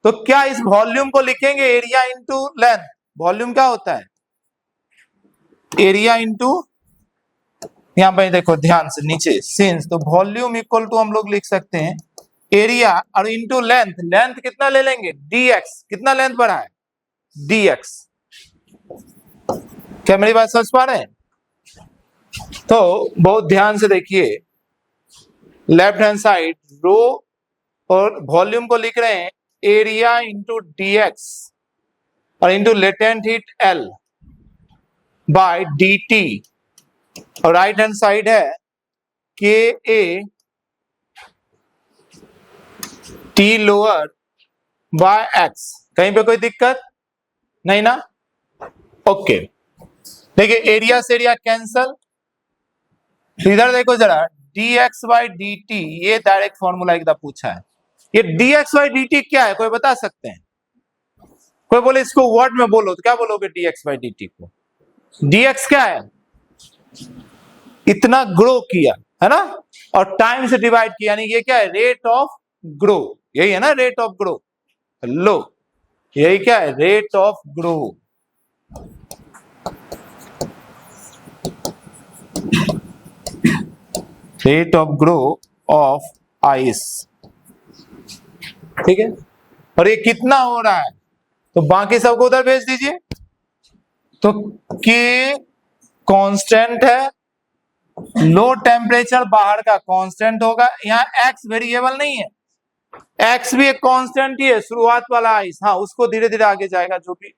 A: तो क्या इस वॉल्यूम को लिखेंगे एरिया इंटू लेंथ। वॉल्यूम क्या होता है, एरिया इंटू, यहां पे देखो ध्यान से नीचे सिंस, तो वॉल्यूम इक्वल टू हम लोग लिख सकते हैं एरिया और इंटू लेंथ। लेंथ कितना ले लेंगे, dx। कितना लेंथ बढ़ा है, dx। क्या मेरी बात समझ पा रहे हैं? तो बहुत ध्यान से देखिए, लेफ्ट हैंड साइड रो और वॉल्यूम को लिख रहे हैं एरिया इंटू dx और into latent heat L by dt, और राइट हैंड साइड है K A T lower by X. कहीं पे कोई दिक्कत नहीं ना? ओके देखिए एरिया से एरिया कैंसल, इधर देखो जरा dx बाई dt, ये डायरेक्ट फॉर्मूला एकदम पूछा है। ये dx बाई dt क्या है, कोई बता सकते हैं? कोई बोले इसको वर्ड में बोलो तो क्या बोलोगे dx बाई dt को? dx क्या है, इतना ग्रो किया है ना, और टाइम से डिवाइड किया, यानी ये क्या है, रेट ऑफ ग्रो। यही है ना रेट ऑफ ग्रो, लो यही क्या है, rate of grow. Rate of grow of ice, ठीक है। और ये कितना हो रहा है, तो बाकी सबको उधर भेज दीजिए। तो के कांस्टेंट है, लो टेम्परेचर बाहर का कांस्टेंट होगा, यहाँ एक्स वेरिएबल नहीं है, एक्स भी एक कांस्टेंट ही है, शुरुआत वाला आइस, हाँ उसको धीरे धीरे आगे जाएगा जो भी।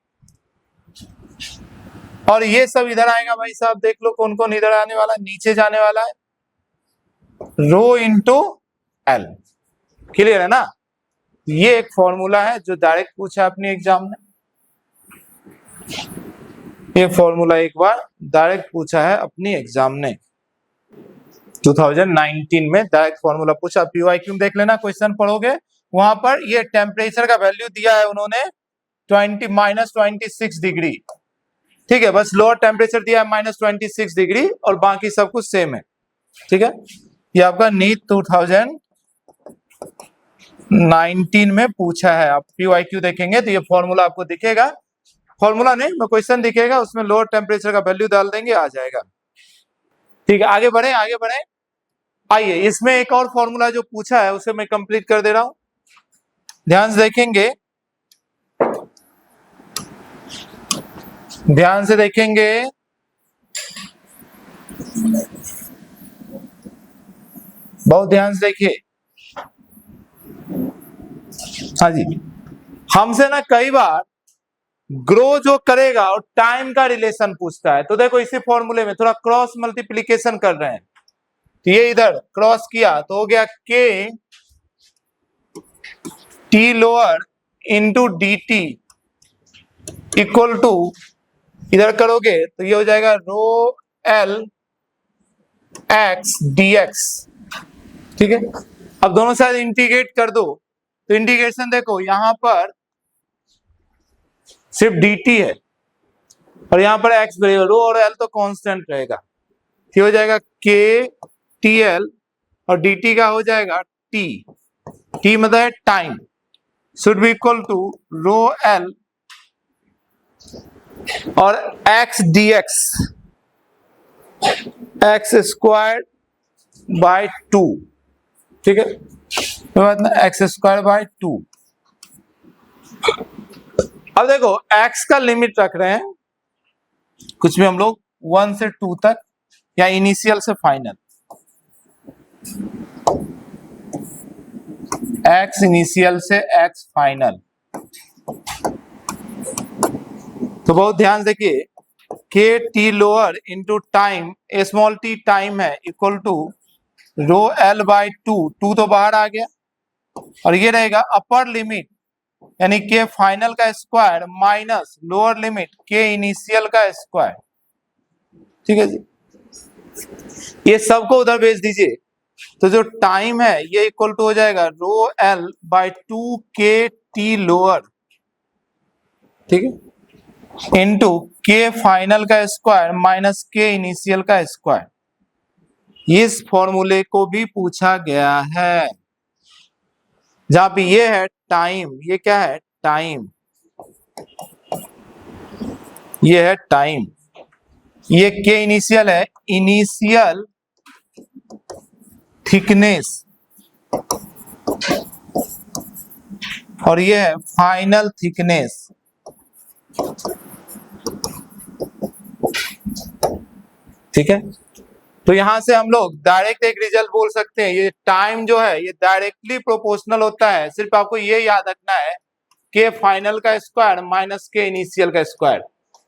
A: और ये सब इधर आएगा भाई साहब, देख लो कौन कौन इधर आने वाला है, नीचे जाने वाला है, रो इंटू एल। क्लियर है ना? ये एक फॉर्मूला है जो डायरेक्ट पूछा अपने एग्जाम में, ये फॉर्मूला एक बार डायरेक्ट पूछा है अपनी एग्जाम ने 2019 में, डायरेक्ट फॉर्मूला पूछा। पीवाईक्यू देख लेना, क्वेश्चन पढ़ोगे वहां पर ये टेम्परेचर का वैल्यू दिया है उन्होंने 26 डिग्री, ठीक है, बस लोअर टेम्परेचर दिया है -26 डिग्री और बाकी सब कुछ सेम है, ठीक है। ये आपका नीट 2019 में पूछा है। आप पीवाईक्यू देखेंगे तो ये फॉर्मूला आपको दिखेगा, फॉर्मूला नहीं मैं क्वेश्चन दिखेगा, उसमें लोअर टेम्परेचर का वैल्यू डाल देंगे आ जाएगा, ठीक है। आगे बढ़े आगे बढ़े, आइए इसमें एक और फॉर्मूला जो पूछा है उसे मैं कंप्लीट कर दे रहा हूं, ध्यान से देखेंगे, ध्यान से देखेंगे। बहुत ध्यान से देखिए, हाँ जी, हमसे ना कई बार ग्रो जो करेगा और टाइम का रिलेशन पूछता है, तो देखो इसी फॉर्मूले में थोड़ा क्रॉस मल्टीप्लीकेशन कर रहे हैं, तो ये इधर क्रॉस किया तो हो गया K T lower into D T equal to, इधर करोगे तो ये हो जाएगा rho L X D X, ठीक है। अब दोनों साइड इंटीग्रेट कर दो, तो इंटीग्रेशन देखो यहां पर सिर्फ dt है और यहां पर x वेरिएबल, रो और l तो कांस्टेंट रहेगा, ये हो जाएगा k tl और dt का हो जाएगा t, t मतलब है time, should be equal to rho l और x dx, x square by 2, ठीक है, तो मतलब एक्स स्क्वायर बाय 2। अब देखो x का लिमिट रख रहे हैं कुछ भी हम लोग 1 से 2 तक, या इनिशियल से फाइनल, x इनिशियल से x फाइनल। तो बहुत ध्यान से देखिए, K T lower into time small T time है equal to rho L by 2, 2 तो बाहर आ गया, और ये रहेगा अपर लिमिट यानी के फाइनल का स्क्वायर माइनस लोअर लिमिट के इनिशियल का स्क्वायर, ठीक है जी। ये सबको उधर भेज दीजिए, तो जो टाइम है ये इक्वल टू हो जाएगा रो एल बाई 2 के टी लोअर, ठीक है, इनटू के फाइनल का स्क्वायर माइनस के इनिशियल का स्क्वायर। इस फॉर्मूले को भी पूछा गया है, जहां पे ये है टाइम, ये क्या है टाइम, ये है टाइम, ये के इनिशियल है, इनिशियल थिकनेस, और ये है फाइनल थिकनेस, ठीक है। तो यहां से हम लोग डायरेक्ट एक रिजल्ट बोल सकते हैं, ये टाइम जो है ये डायरेक्टली प्रोपोर्शनल होता है, सिर्फ आपको ये याद रखना है के फाइनल का स्क्वायर माइनस के इनिशियल का स्क्वायर,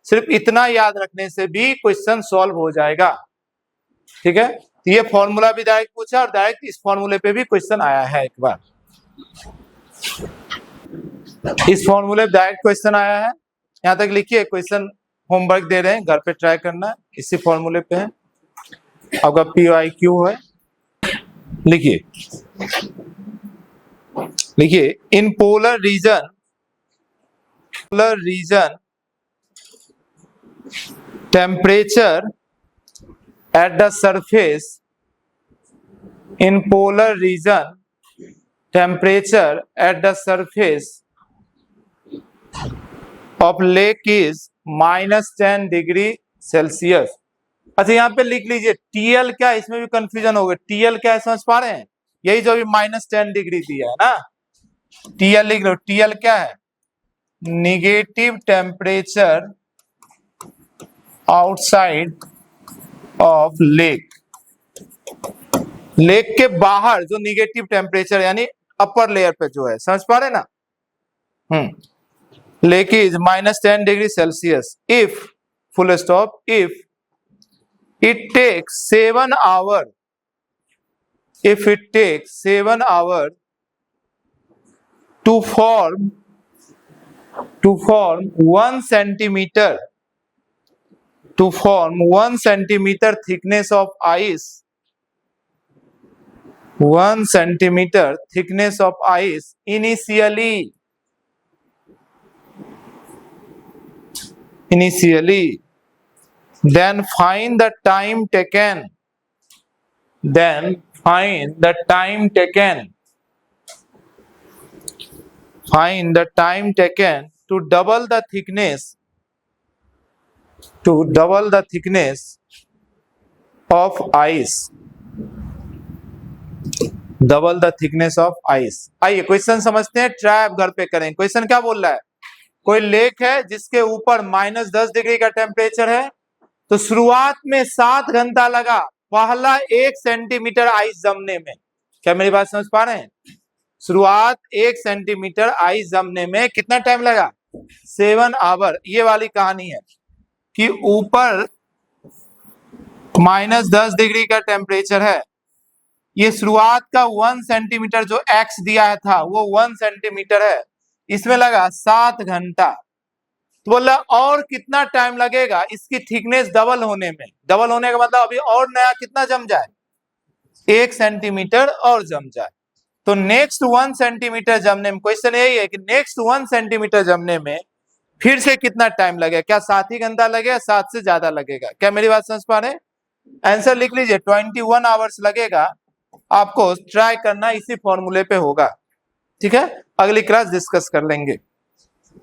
A: सिर्फ इतना याद रखने से भी क्वेश्चन सॉल्व हो जाएगा, ठीक है। तो ये फॉर्मूला भी डायरेक्ट पूछा, और डायरेक्ट इस फॉर्मूले पे भी क्वेश्चन आया है, एक बार इस फॉर्मूले पे डायरेक्ट क्वेश्चन आया है। यहां तक लिखिए, क्वेश्चन होमवर्क दे रहे हैं, घर पे ट्राई करना, इसी फॉर्मूले पे है, आपका PYQ है। लिखिए लिखिए, in polar region temperature at the surface, in polar region temperature at the surface of lake is -10 degree Celsius. अच्छा यहाँ पे लिख लीजिए TL क्या है, इसमें भी कंफ्यूजन हो गया, TL क्या है समझ पा रहे हैं, यही जो अभी -10 डिग्री दिया है ना, TL लिख लो, TL क्या है, negative temperature outside of lake, lake के बाहर जो निगेटिव टेम्परेचर यानी अपर लेयर पे जो है, समझ पा रहे ना, lake is -10 degree Celsius if full stop, if it takes 7 hour, if it takes 7 hours to form 1 centimeter, to form 1 centimeter thickness of ice, 1 centimeter thickness of ice initially, then find the time taken, find the time taken to double the thickness, of ice, double the thickness of ice। आइए question समझते हैं, try आप घर पे करें। Question क्या बोल रहा है, कोई लेक है जिसके ऊपर -10 डिग्री का टेम्परेचर है, तो शुरुआत में 7 घंटा लगा पहला 1 सेंटीमीटर आइस जमने में। क्या मेरी बात समझ पा रहे हैं, शुरुआत 1 सेंटीमीटर आइस जमने में कितना टाइम लगा, 7 आवर। ये वाली कहानी है कि ऊपर -10 डिग्री का टेम्परेचर है, ये शुरुआत का 1 सेंटीमीटर जो एक्स दिया था वो 1 सेंटीमीटर है, इसमें लगा 7 घंटा। तो बोला और कितना टाइम लगेगा इसकी थिकनेस डबल होने में, डबल होने का मतलब अभी और नया कितना जम जाए, 1 सेंटीमीटर और जम जाए। तो नेक्स्ट 1 सेंटीमीटर जमने में, क्वेश्चन यही है कि नेक्स्ट 1 सेंटीमीटर जमने में फिर से कितना टाइम लगेगा, क्या 7 ही घंटा लगेगा, 7 से ज्यादा लगेगा। क्या मेरी बात समझ पा रहे हैं, आंसर लिख लीजिए, 21 आवर्स लगेगा। आपको ट्राई करना इसी फॉर्मूले पे होगा, ठीक है। अगली क्लास डिस्कस कर लेंगे।